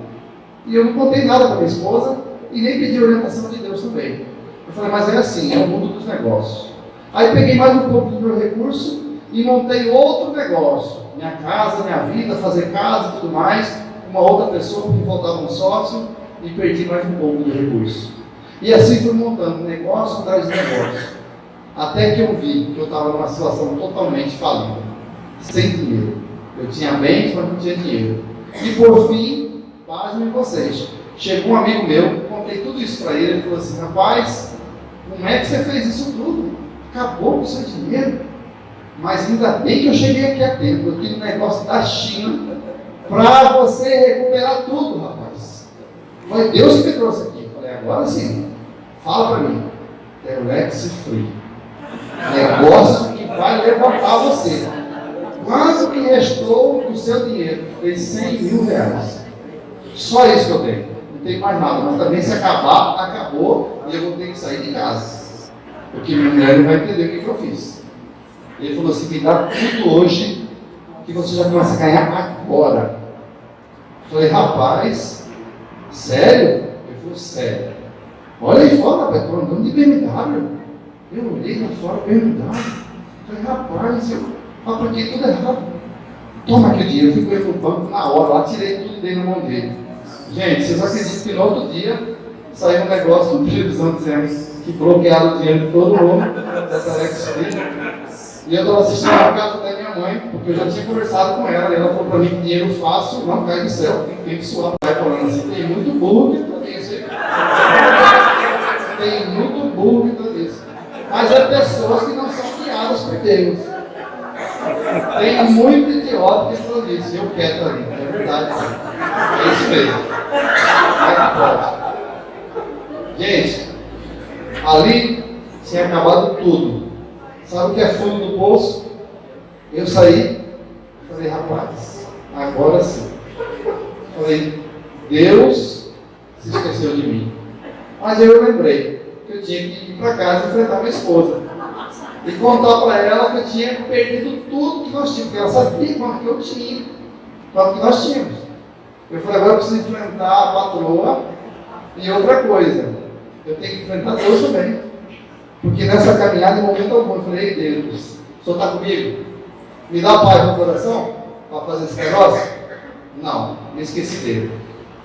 E eu não contei nada para minha esposa e nem pedi orientação de Deus também. Eu falei, mas é assim, é o mundo dos negócios. Aí peguei mais um pouco do meu recurso e montei outro negócio. Minha casa, minha vida, fazer casa e tudo mais. Uma outra pessoa, porque faltava um sócio, e perdi mais um pouco do recurso. E assim fui montando negócio atrás de negócio. Até que eu vi que eu estava numa situação totalmente falida. Sem dinheiro. Eu tinha bens, mas não tinha dinheiro. E por fim, pasmem vocês. Chegou um amigo meu, contei tudo isso para ele, ele falou assim, rapaz, como é que você fez isso tudo? Acabou com o seu dinheiro? Mas ainda bem que eu cheguei aqui a tempo, aquele negócio da China, para você recuperar tudo, rapaz. Foi Deus que me trouxe aqui. Eu falei, agora sim, fala para mim. Telex Free. Negócio que vai levantar você. Quanto que restou do seu dinheiro? Foi 100 mil reais. Só isso que eu tenho. Não tenho mais nada. Mas também se acabar, acabou e eu vou ter que sair de casa. Porque minha mulher não vai entender o que eu fiz. Ele falou assim, me dá tudo hoje que você já começa a ganhar agora. Eu falei, rapaz, sério? Ele falou, sério. Olha aí fora, rapaz, estou andando de BMW. Eu olhei lá fora, BMW. Eu falei, rapaz, eu apliquei tudo errado. Toma aqui o dinheiro, eu fui com ele no banco na hora, lá tirei tudo dele na mão dele. Gente, vocês acreditam que no outro dia saiu um negócio no televisão dizendo que bloquearam o dinheiro de todo mundo da Telex Free. E eu estava assistindo a casa da minha mãe, porque eu já tinha conversado com ela, e ela falou para mim que dinheiro fácil não cai do céu, tem que suar. Vai falando assim, tem muito burro que está nisso. Tem muito burro que está nisso. Mas é pessoas que não são criadas por Deus. Tem muito idiota que está nisso, eu quero estar ali, é verdade. É isso mesmo. É que pode. Gente, ali tinha acabado tudo. Sabe o que é fundo do poço? Eu saí, falei, rapaz, agora sim. Falei, Deus se esqueceu de mim. Mas eu lembrei que eu tinha que ir para casa e enfrentar minha esposa. E contar para ela que eu tinha perdido tudo que nós tínhamos, porque ela sabia quanto que eu tinha, quanto que nós tínhamos. Eu falei, agora eu preciso enfrentar a patroa e outra coisa, eu tenho que enfrentar Deus também. Porque nessa caminhada, em momento algum, eu falei, Deus, o Senhor está comigo? Me dá paz no coração para fazer esse negócio? Não, me esqueci dele.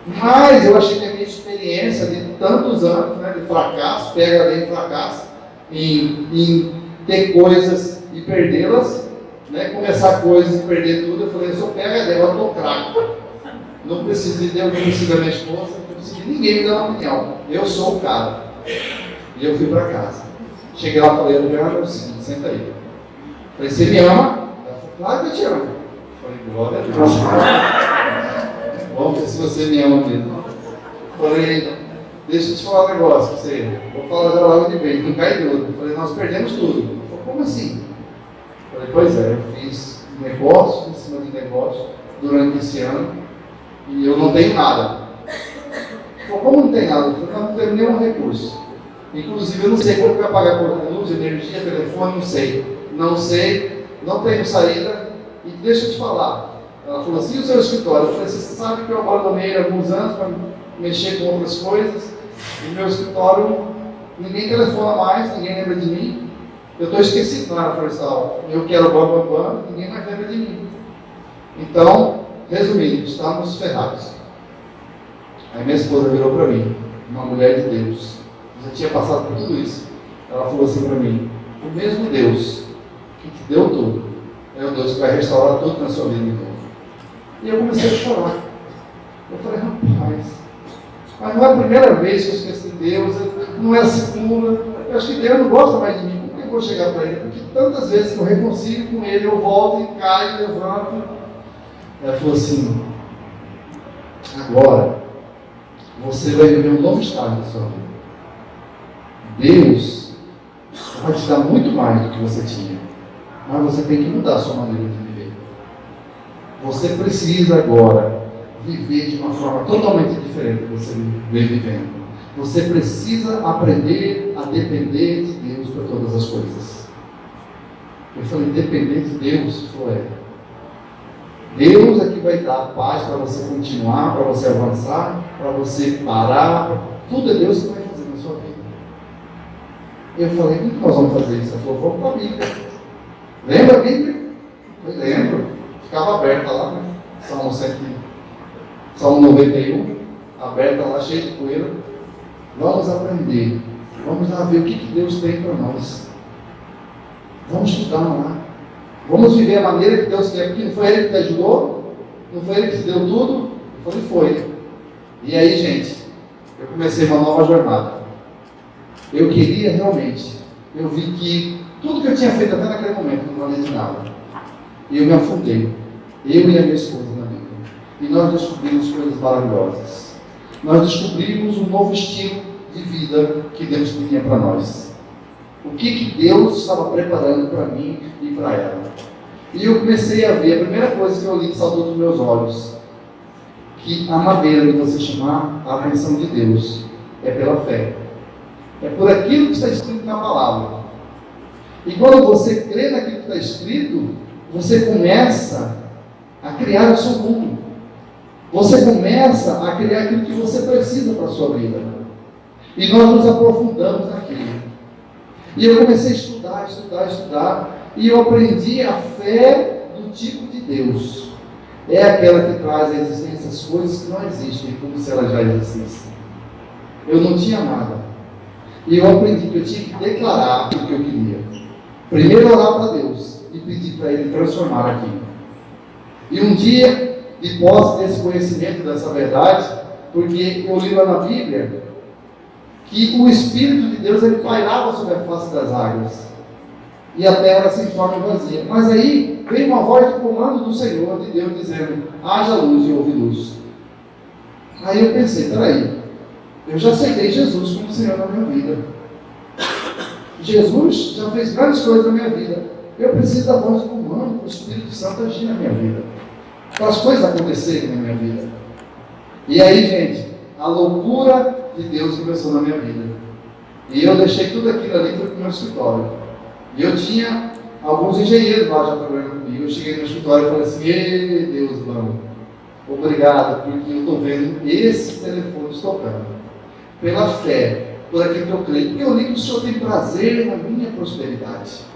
Mas eu achei que a minha experiência de tantos anos, né, de fracasso, PhD em fracasso, em ter coisas e perdê-las, né, começar coisas e perder tudo, eu falei, eu sou PhD, eu estou craque. Não preciso de Deus, não preciso da minha esposa, não preciso de ninguém me dar uma opinião. Eu sou o cara. E eu fui para casa. Cheguei lá e falei, Adriano, é o seguinte, senta aí. Falei, você me ama? Ela falou, claro que eu te amo. Falei, glória a Deus. Bom, se você me ama mesmo. Falei, deixa eu te falar um negócio pra você. Vou falar já logo de vez, não cai tudo. Falei, nós perdemos tudo. Falei, como assim? Falei, pois é, eu fiz negócio em cima de negócio durante esse ano e eu não tenho nada. Falei, como não tem nada? Eu falei, não tenho nenhum recurso. Inclusive, eu não sei como vai pagar por luz, energia, telefone, não sei. Não sei, não tenho saída. E deixa eu te falar. Ela falou assim, e o seu escritório? Eu falei, você sabe que eu abandonei há alguns anos para mexer com outras coisas. E meu escritório, ninguém telefona mais, ninguém lembra de mim. Eu estou esquecido na área florestal. Eu quero bam, ninguém mais lembra de mim. Então, resumindo, estamos ferrados. Aí minha esposa virou para mim, uma mulher de Deus. Já tinha passado por tudo isso. Ela falou assim para mim, o mesmo Deus que te deu tudo, é o Deus que vai restaurar tudo na sua vida de novo. E eu comecei a chorar. Eu falei, rapaz, mas não é a primeira vez que eu esqueci de Deus, não é a segunda. Eu acho que Deus não gosta mais de mim. Por que eu vou chegar para Ele? Porque tantas vezes que eu reconcilio com Ele, eu volto e caio, levanto. Ela falou assim, agora você vai viver um novo estágio da sua vida. Deus vai te dar muito mais do que você tinha, mas você tem que mudar a sua maneira de viver. Você precisa agora viver de uma forma totalmente diferente do que você vem vivendo. Você precisa aprender a depender de Deus para todas as coisas. Eu falei, depender de Deus, foi. Deus é que vai dar paz para você continuar, para você avançar, para você parar, Tudo é Deus que vai fazer na sua vida. Eu falei, como que nós vamos fazer isso? Ela falou, vamos para a Bíblia. Lembra a Bíblia? Eu lembro. Ficava aberta lá, né? Salmo 91, aberta lá, cheia de poeira. Vamos aprender. Vamos lá ver o que Deus tem para nós. Vamos estudar lá. Vamos viver a maneira que Deus quer. Porque não foi Ele que te ajudou? Não foi Ele que te deu tudo? Eu falei, foi. E aí, gente, eu comecei uma nova jornada. Eu queria realmente. Eu vi que tudo que eu tinha feito até naquele momento não valia de nada. E eu me afundei. Eu e a minha esposa na Bíblia. E nós descobrimos coisas maravilhosas. Nós descobrimos um novo estilo de vida que Deus tinha para nós. O que Deus estava preparando para mim e para ela. E eu comecei a ver, a primeira coisa que eu li que saltou dos meus olhos, que a maneira de você chamar a atenção de Deus é pela fé. É por aquilo que está escrito na palavra. E quando você crê naquilo que está escrito, você começa a criar o seu mundo. Você começa a criar aquilo que você precisa para a sua vida. E nós nos aprofundamos naquilo. E eu comecei a estudar. E eu aprendi a fé do tipo de Deus. É aquela que traz à existência as coisas que não existem, como se elas já existissem. Eu não tinha nada. E eu aprendi que eu tinha que declarar aquilo que eu queria. Primeiro orar para Deus e pedir para Ele transformar aquilo. E um dia, de posse desse conhecimento, dessa verdade, porque eu li lá na Bíblia que o Espírito de Deus ele pairava sobre a face das águas e a terra sem forma e vazia. Mas aí veio uma voz de comando do Senhor, de Deus, dizendo: haja luz e houve luz. Aí eu pensei, peraí, eu já aceitei Jesus como Senhor na minha vida. Jesus já fez grandes coisas na minha vida. Eu preciso da voz de comando, do Espírito Santo agir na minha vida, para as coisas acontecerem na minha vida. E aí, gente, a loucura de Deus começou na minha vida. E eu deixei tudo aquilo ali e fui para o meu escritório. E eu tinha alguns engenheiros lá já trabalhando comigo. Eu cheguei no escritório e falei assim: ei, Deus, vamos, obrigado, porque eu estou vendo esses telefones tocando. Pela fé, por aquilo que eu creio. Porque eu li que o Senhor tem prazer na minha prosperidade.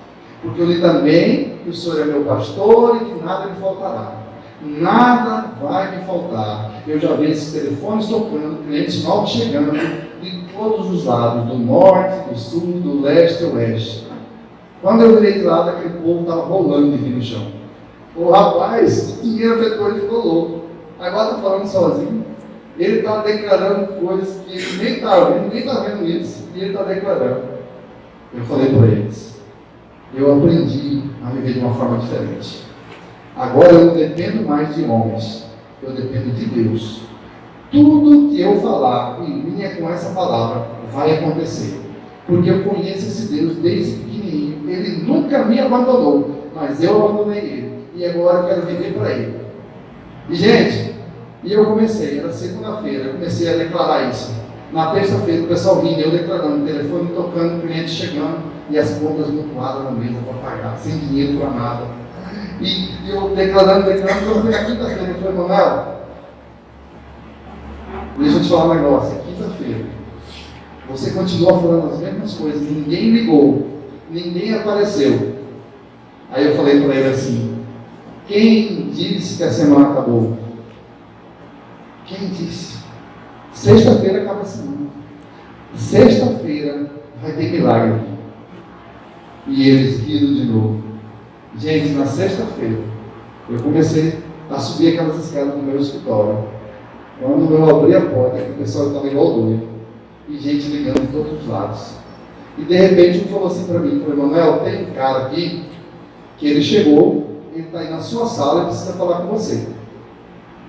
Porque eu li também que o Senhor é meu pastor e que nada me faltará. Nada vai me faltar. Eu já vi esses telefones tocando, clientes novos chegando de todos os lados, do norte, do sul, do leste ao oeste. Quando eu virei de lado, aquele povo estava rolando de rir no chão. O rapaz, o dinheiro afetou, ele ficou louco. Agora está falando sozinho. Ele está declarando coisas que ele nem está vendo, ninguém está vendo isso, e ele está declarando. Eu falei para eles: eu aprendi a viver de uma forma diferente. Agora eu não dependo mais de homens, eu dependo de Deus. Tudo que eu falar em linha com essa palavra vai acontecer. Porque eu conheço esse Deus desde pequenininho. Ele nunca me abandonou, mas eu abandonei Ele. E agora eu quero viver para Ele. E gente, eu comecei, era segunda-feira, eu comecei a declarar isso. Na terça-feira o pessoal vindo, eu declarando, o telefone tocando, o cliente chegando e as contas mutuadas na mesa para pagar, sem dinheiro para nada. E eu declarando, quando foi na quinta-feira, eu falei: Manuel, deixa eu te falar um negócio, é quinta-feira, você continua falando as mesmas coisas, ninguém ligou, ninguém apareceu. Aí eu falei para ele assim: quem disse que a semana acabou? Quem disse? Sexta-feira acaba a semana. Sexta-feira vai ter milagre aqui. E eles riram de novo. Gente, na sexta-feira, eu comecei a subir aquelas escadas no meu escritório. Quando eu abri a porta, o pessoal estava igual doido. E gente ligando de todos os lados. E de repente um falou assim para mim: falou, Manuel, tem um cara aqui que ele chegou, ele está aí na sua sala e precisa falar com você.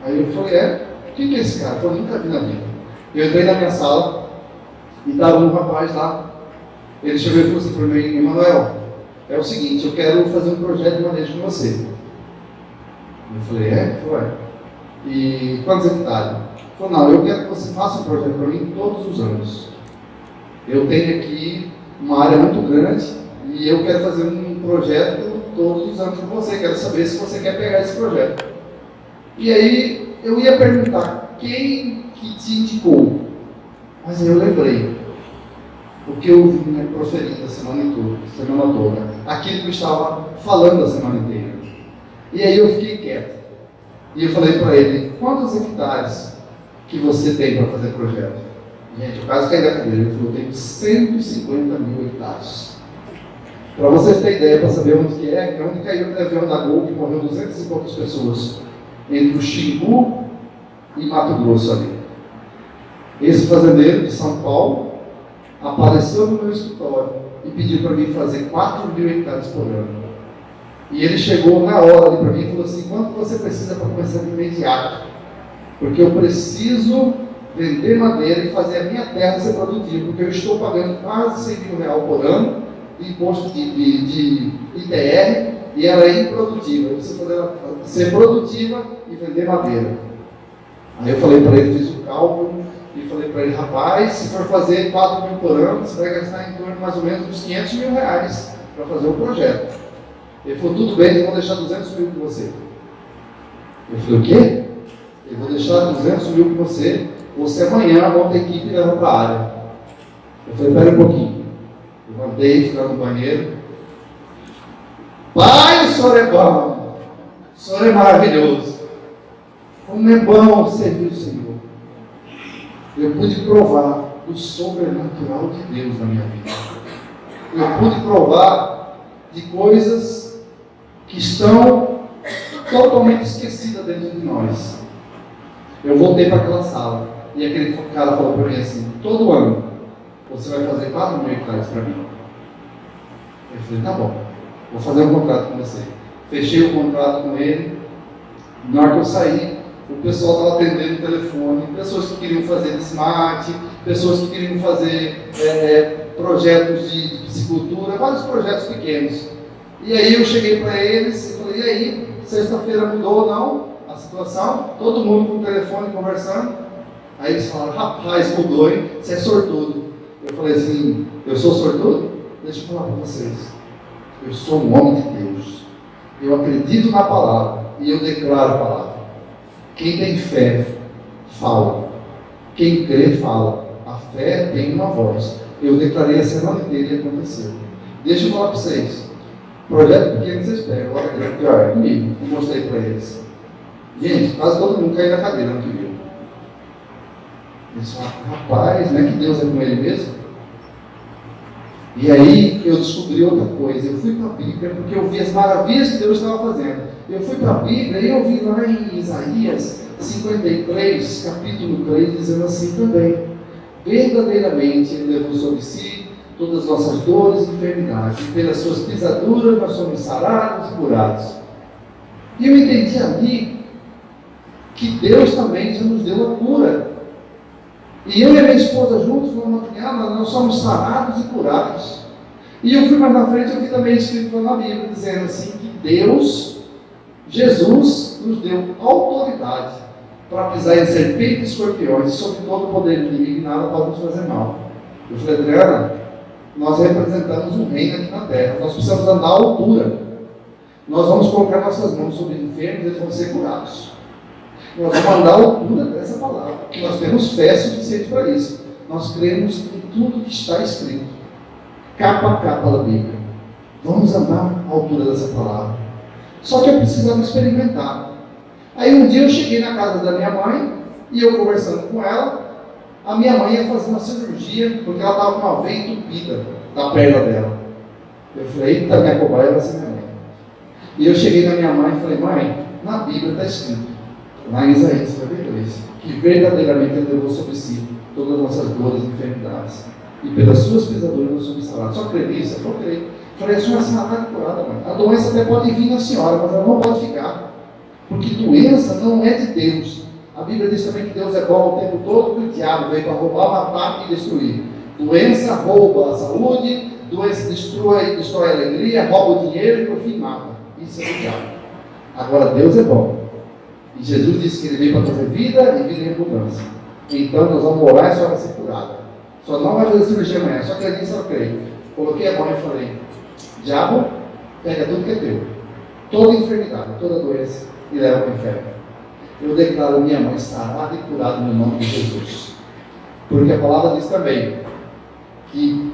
Aí eu falei: quem que é esse cara? Eu falei: nunca vi na vida. Eu entrei na minha sala e estava um rapaz lá. Ele chegou e falou assim para mim: Manuel, é o seguinte, eu quero fazer um projeto de manejo com você. Eu falei: Ele falou: e quantos hectares? Ele falou: não, eu quero que você faça um projeto para mim todos os anos. Eu tenho aqui uma área muito grande e eu quero fazer um projeto todos os anos com você. Quero saber se você quer pegar esse projeto. E aí eu ia perguntar: quem que te indicou? Mas aí eu lembrei o que eu vinha proferindo a semana toda, aquilo que eu estava falando a semana inteira. E aí eu fiquei quieto. E eu falei para ele: quantos hectares que você tem para fazer projeto? Gente, eu quase caí da cadeira. Ele falou: eu tenho 150 mil hectares. Para vocês terem ideia, para saber onde que é onde caiu o avião da Gol, que morreu 200 e poucas pessoas, entre o Xingu e Mato Grosso ali. Esse fazendeiro de São Paulo apareceu no meu escritório e pediu para mim fazer 4 mil hectares por ano. E ele chegou na hora ali para mim e falou assim: quanto você precisa para começar de imediato? Porque eu preciso vender madeira e fazer a minha terra ser produtiva, porque eu estou pagando quase 100 mil reais por ano de imposto de ITR e ela é improdutiva. Eu preciso fazer ela ser produtiva e vender madeira. Aí eu falei para ele, fiz o cálculo e falei para ele: rapaz, se for fazer 4 mil por ano, você vai gastar em torno mais ou menos uns 500 mil reais para fazer o projeto. Ele falou: tudo bem, eu vou deixar 200 mil com você. Eu falei: o quê? Eu vou deixar 200 mil com você. Você amanhã monta a equipe e leva para a área. Eu falei: espera um pouquinho. Levantei, fui lá no banheiro. Pai, o Senhor é bom. O Senhor é maravilhoso. Como é bom servir o Senhor. Eu pude provar do sobrenatural de Deus na minha vida. Eu pude provar de coisas que estão totalmente esquecidas dentro de nós. Eu voltei para aquela sala e aquele cara falou para mim assim: todo ano você vai fazer 4 mil hectares para mim. Eu falei: tá bom, vou fazer um contrato com você. Fechei o contrato com ele. Na hora que eu saí, o pessoal estava atendendo o telefone, pessoas que queriam fazer smart, pessoas que queriam fazer projetos de piscicultura, vários projetos pequenos. E aí eu cheguei para eles e falei: e aí, sexta-feira mudou ou não a situação? Todo mundo com o telefone conversando. Aí eles falaram: rapaz, mudou, hein? Você é sortudo. Eu falei assim: eu sou sortudo? Deixa eu falar para vocês. Eu sou um homem de Deus. Eu acredito na palavra e eu declaro a palavra. Quem tem fé, fala. Quem crê, fala. A fé tem uma voz. Eu declarei a semana inteira e aconteceu. Deixa eu falar para vocês. Projeto pequeno vocês pegam. Agora é comigo. Eu mostrei para eles. Gente, quase todo mundo caiu da cadeira no que viu. Eles falaram: rapaz, não é que Deus é com ele mesmo? E aí eu descobri outra coisa. Eu fui para a Bíblia porque eu vi as maravilhas que Deus estava fazendo. Eu fui para a Bíblia e eu vi lá em Isaías 53, capítulo 3, dizendo assim também: verdadeiramente Ele levou sobre si todas as nossas dores e enfermidades, e pelas suas pisaduras nós somos sarados e curados. E eu entendi ali que Deus também já nos deu a cura. E eu e a minha esposa juntos falamos: nós somos sarados e curados. E eu fui mais na frente, eu vi também escrito na Bíblia, dizendo assim, que Deus, Jesus, nos deu autoridade para pisar em serpentes e escorpiões, e sobre todo o poder do inimigo, e nada pode nos fazer mal. Eu falei: Adriana, nós representamos um reino aqui na terra, nós precisamos andar à altura. Nós vamos colocar nossas mãos sobre enfermos e eles vão ser curados. Nós vamos andar à altura dessa palavra, porque nós temos fé suficiente para isso. Nós cremos em tudo que está escrito, capa a capa da Bíblia. Vamos andar à altura dessa palavra. Só que eu precisava experimentar. Aí um dia eu cheguei na casa da minha mãe, e eu conversando com ela, a minha mãe ia fazer uma cirurgia, porque ela estava com uma veia entupida da perna dela. Eu falei: eita, minha cobaia vai ser minha mãe. E eu cheguei na minha mãe e falei: mãe, na Bíblia está escrito, lá em Isaías 53, que verdadeiramente Ele levou sobre si todas as nossas dores e enfermidades, e pelas suas pisaduras nós somos sarados. Só creio nisso? Eu creio. Eu falei: a senhora está curada, mãe. A doença até pode vir na senhora, mas ela não pode ficar, porque doença não é de Deus. A Bíblia diz também que Deus é bom o tempo todo, que o diabo veio para roubar, matar e destruir. Doença rouba a saúde, doença destrói a alegria, rouba o dinheiro e por fim mata. Isso é o diabo. Agora Deus é bom. E Jesus disse que Ele veio para trazer vida e vida em abundância. Então nós vamos orar e a senhora vai ser curada. Só não vai fazer cirurgia amanhã, só que ele disse: eu creio. Coloquei a mão e falei: diabo, pega tudo que é teu, toda enfermidade, toda doença, e leva para o inferno. Eu declaro minha mãe sarada e curada no nome de Jesus. Porque a palavra diz também que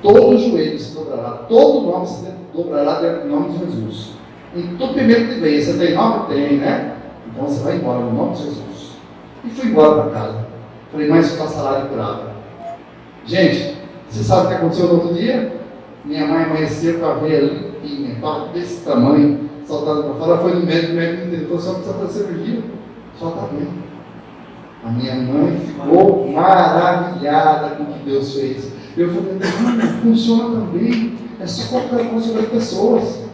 todo joelho se dobrará, todo nome se dobrará diante do nome de Jesus. E tudo primeiro que vem, você tem nome? Tem, né? Então você vai embora no nome de Jesus. E fui embora para casa. Falei, mas ficar salário curado. Gente, você sabe o que aconteceu no outro dia? Minha mãe amanheceu com a veia limpinha, estava desse tamanho, saltando para fora. Ela foi no médico, o médico entendeu, falou, só precisa fazer cirurgia, só está bem. A minha mãe ficou maravilhada com o que Deus fez. Eu falei, funciona também, é só colocar a mão sobre as pessoas.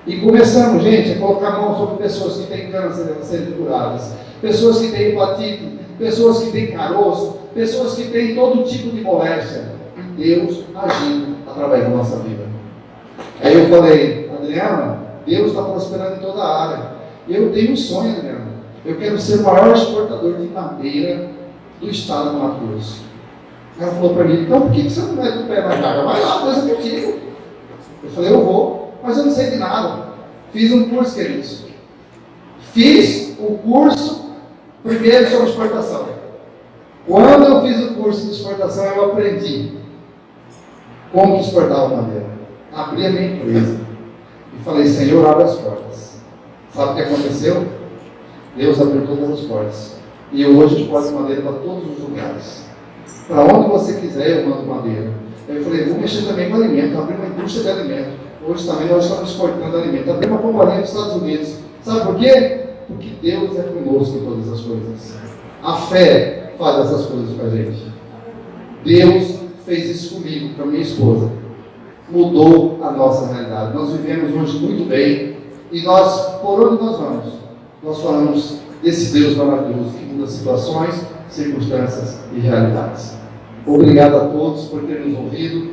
E começamos, gente, a colocar a mão sobre pessoas que têm câncer a serem curadas, pessoas que têm hepatite, pessoas que têm caroço, pessoas que têm todo tipo de moléstia. E Deus agindo através da nossa vida. Aí eu falei, Adriana, Deus está prosperando em toda a área. Eu tenho um sonho, Adriana. Eu quero ser o maior exportador de madeira do estado do Mato Grosso. Ela falou para mim, então por que você não mete o pé na cara? Vai lá, coisa contigo. Eu falei, eu vou, mas eu não sei de nada. Fiz um curso, queridos. Fiz o curso primeiro sobre exportação. Quando eu fiz o curso de exportação, eu aprendi como exportar uma madeira. Abri a minha empresa e falei, Senhor, abre as portas. Sabe o que aconteceu? Deus abriu todas as portas. E hoje eu exporto madeira para todos os lugares. Para onde você quiser, eu mando madeira. Eu falei, vou mexer também com alimento, abrir uma indústria de alimento. Hoje também nós estamos exportando alimento. Abrir uma companhia nos Estados Unidos. Sabe por quê? Porque Deus é conosco em todas as coisas. A fé faz essas coisas com a gente. Deus fez isso comigo, com a minha esposa. Mudou a nossa realidade. Nós vivemos hoje muito bem. E nós, por onde nós vamos, nós falamos desse Deus maravilhoso que muda situações, circunstâncias e realidades. Obrigado a todos por terem nos ouvido.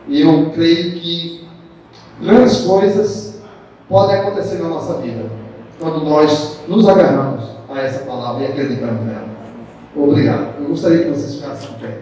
E eu creio que grandes coisas podem acontecer na nossa vida quando nós nos agarramos a essa palavra e acreditamos nela. Obrigado. Eu gostaria que vocês ficassem de pé.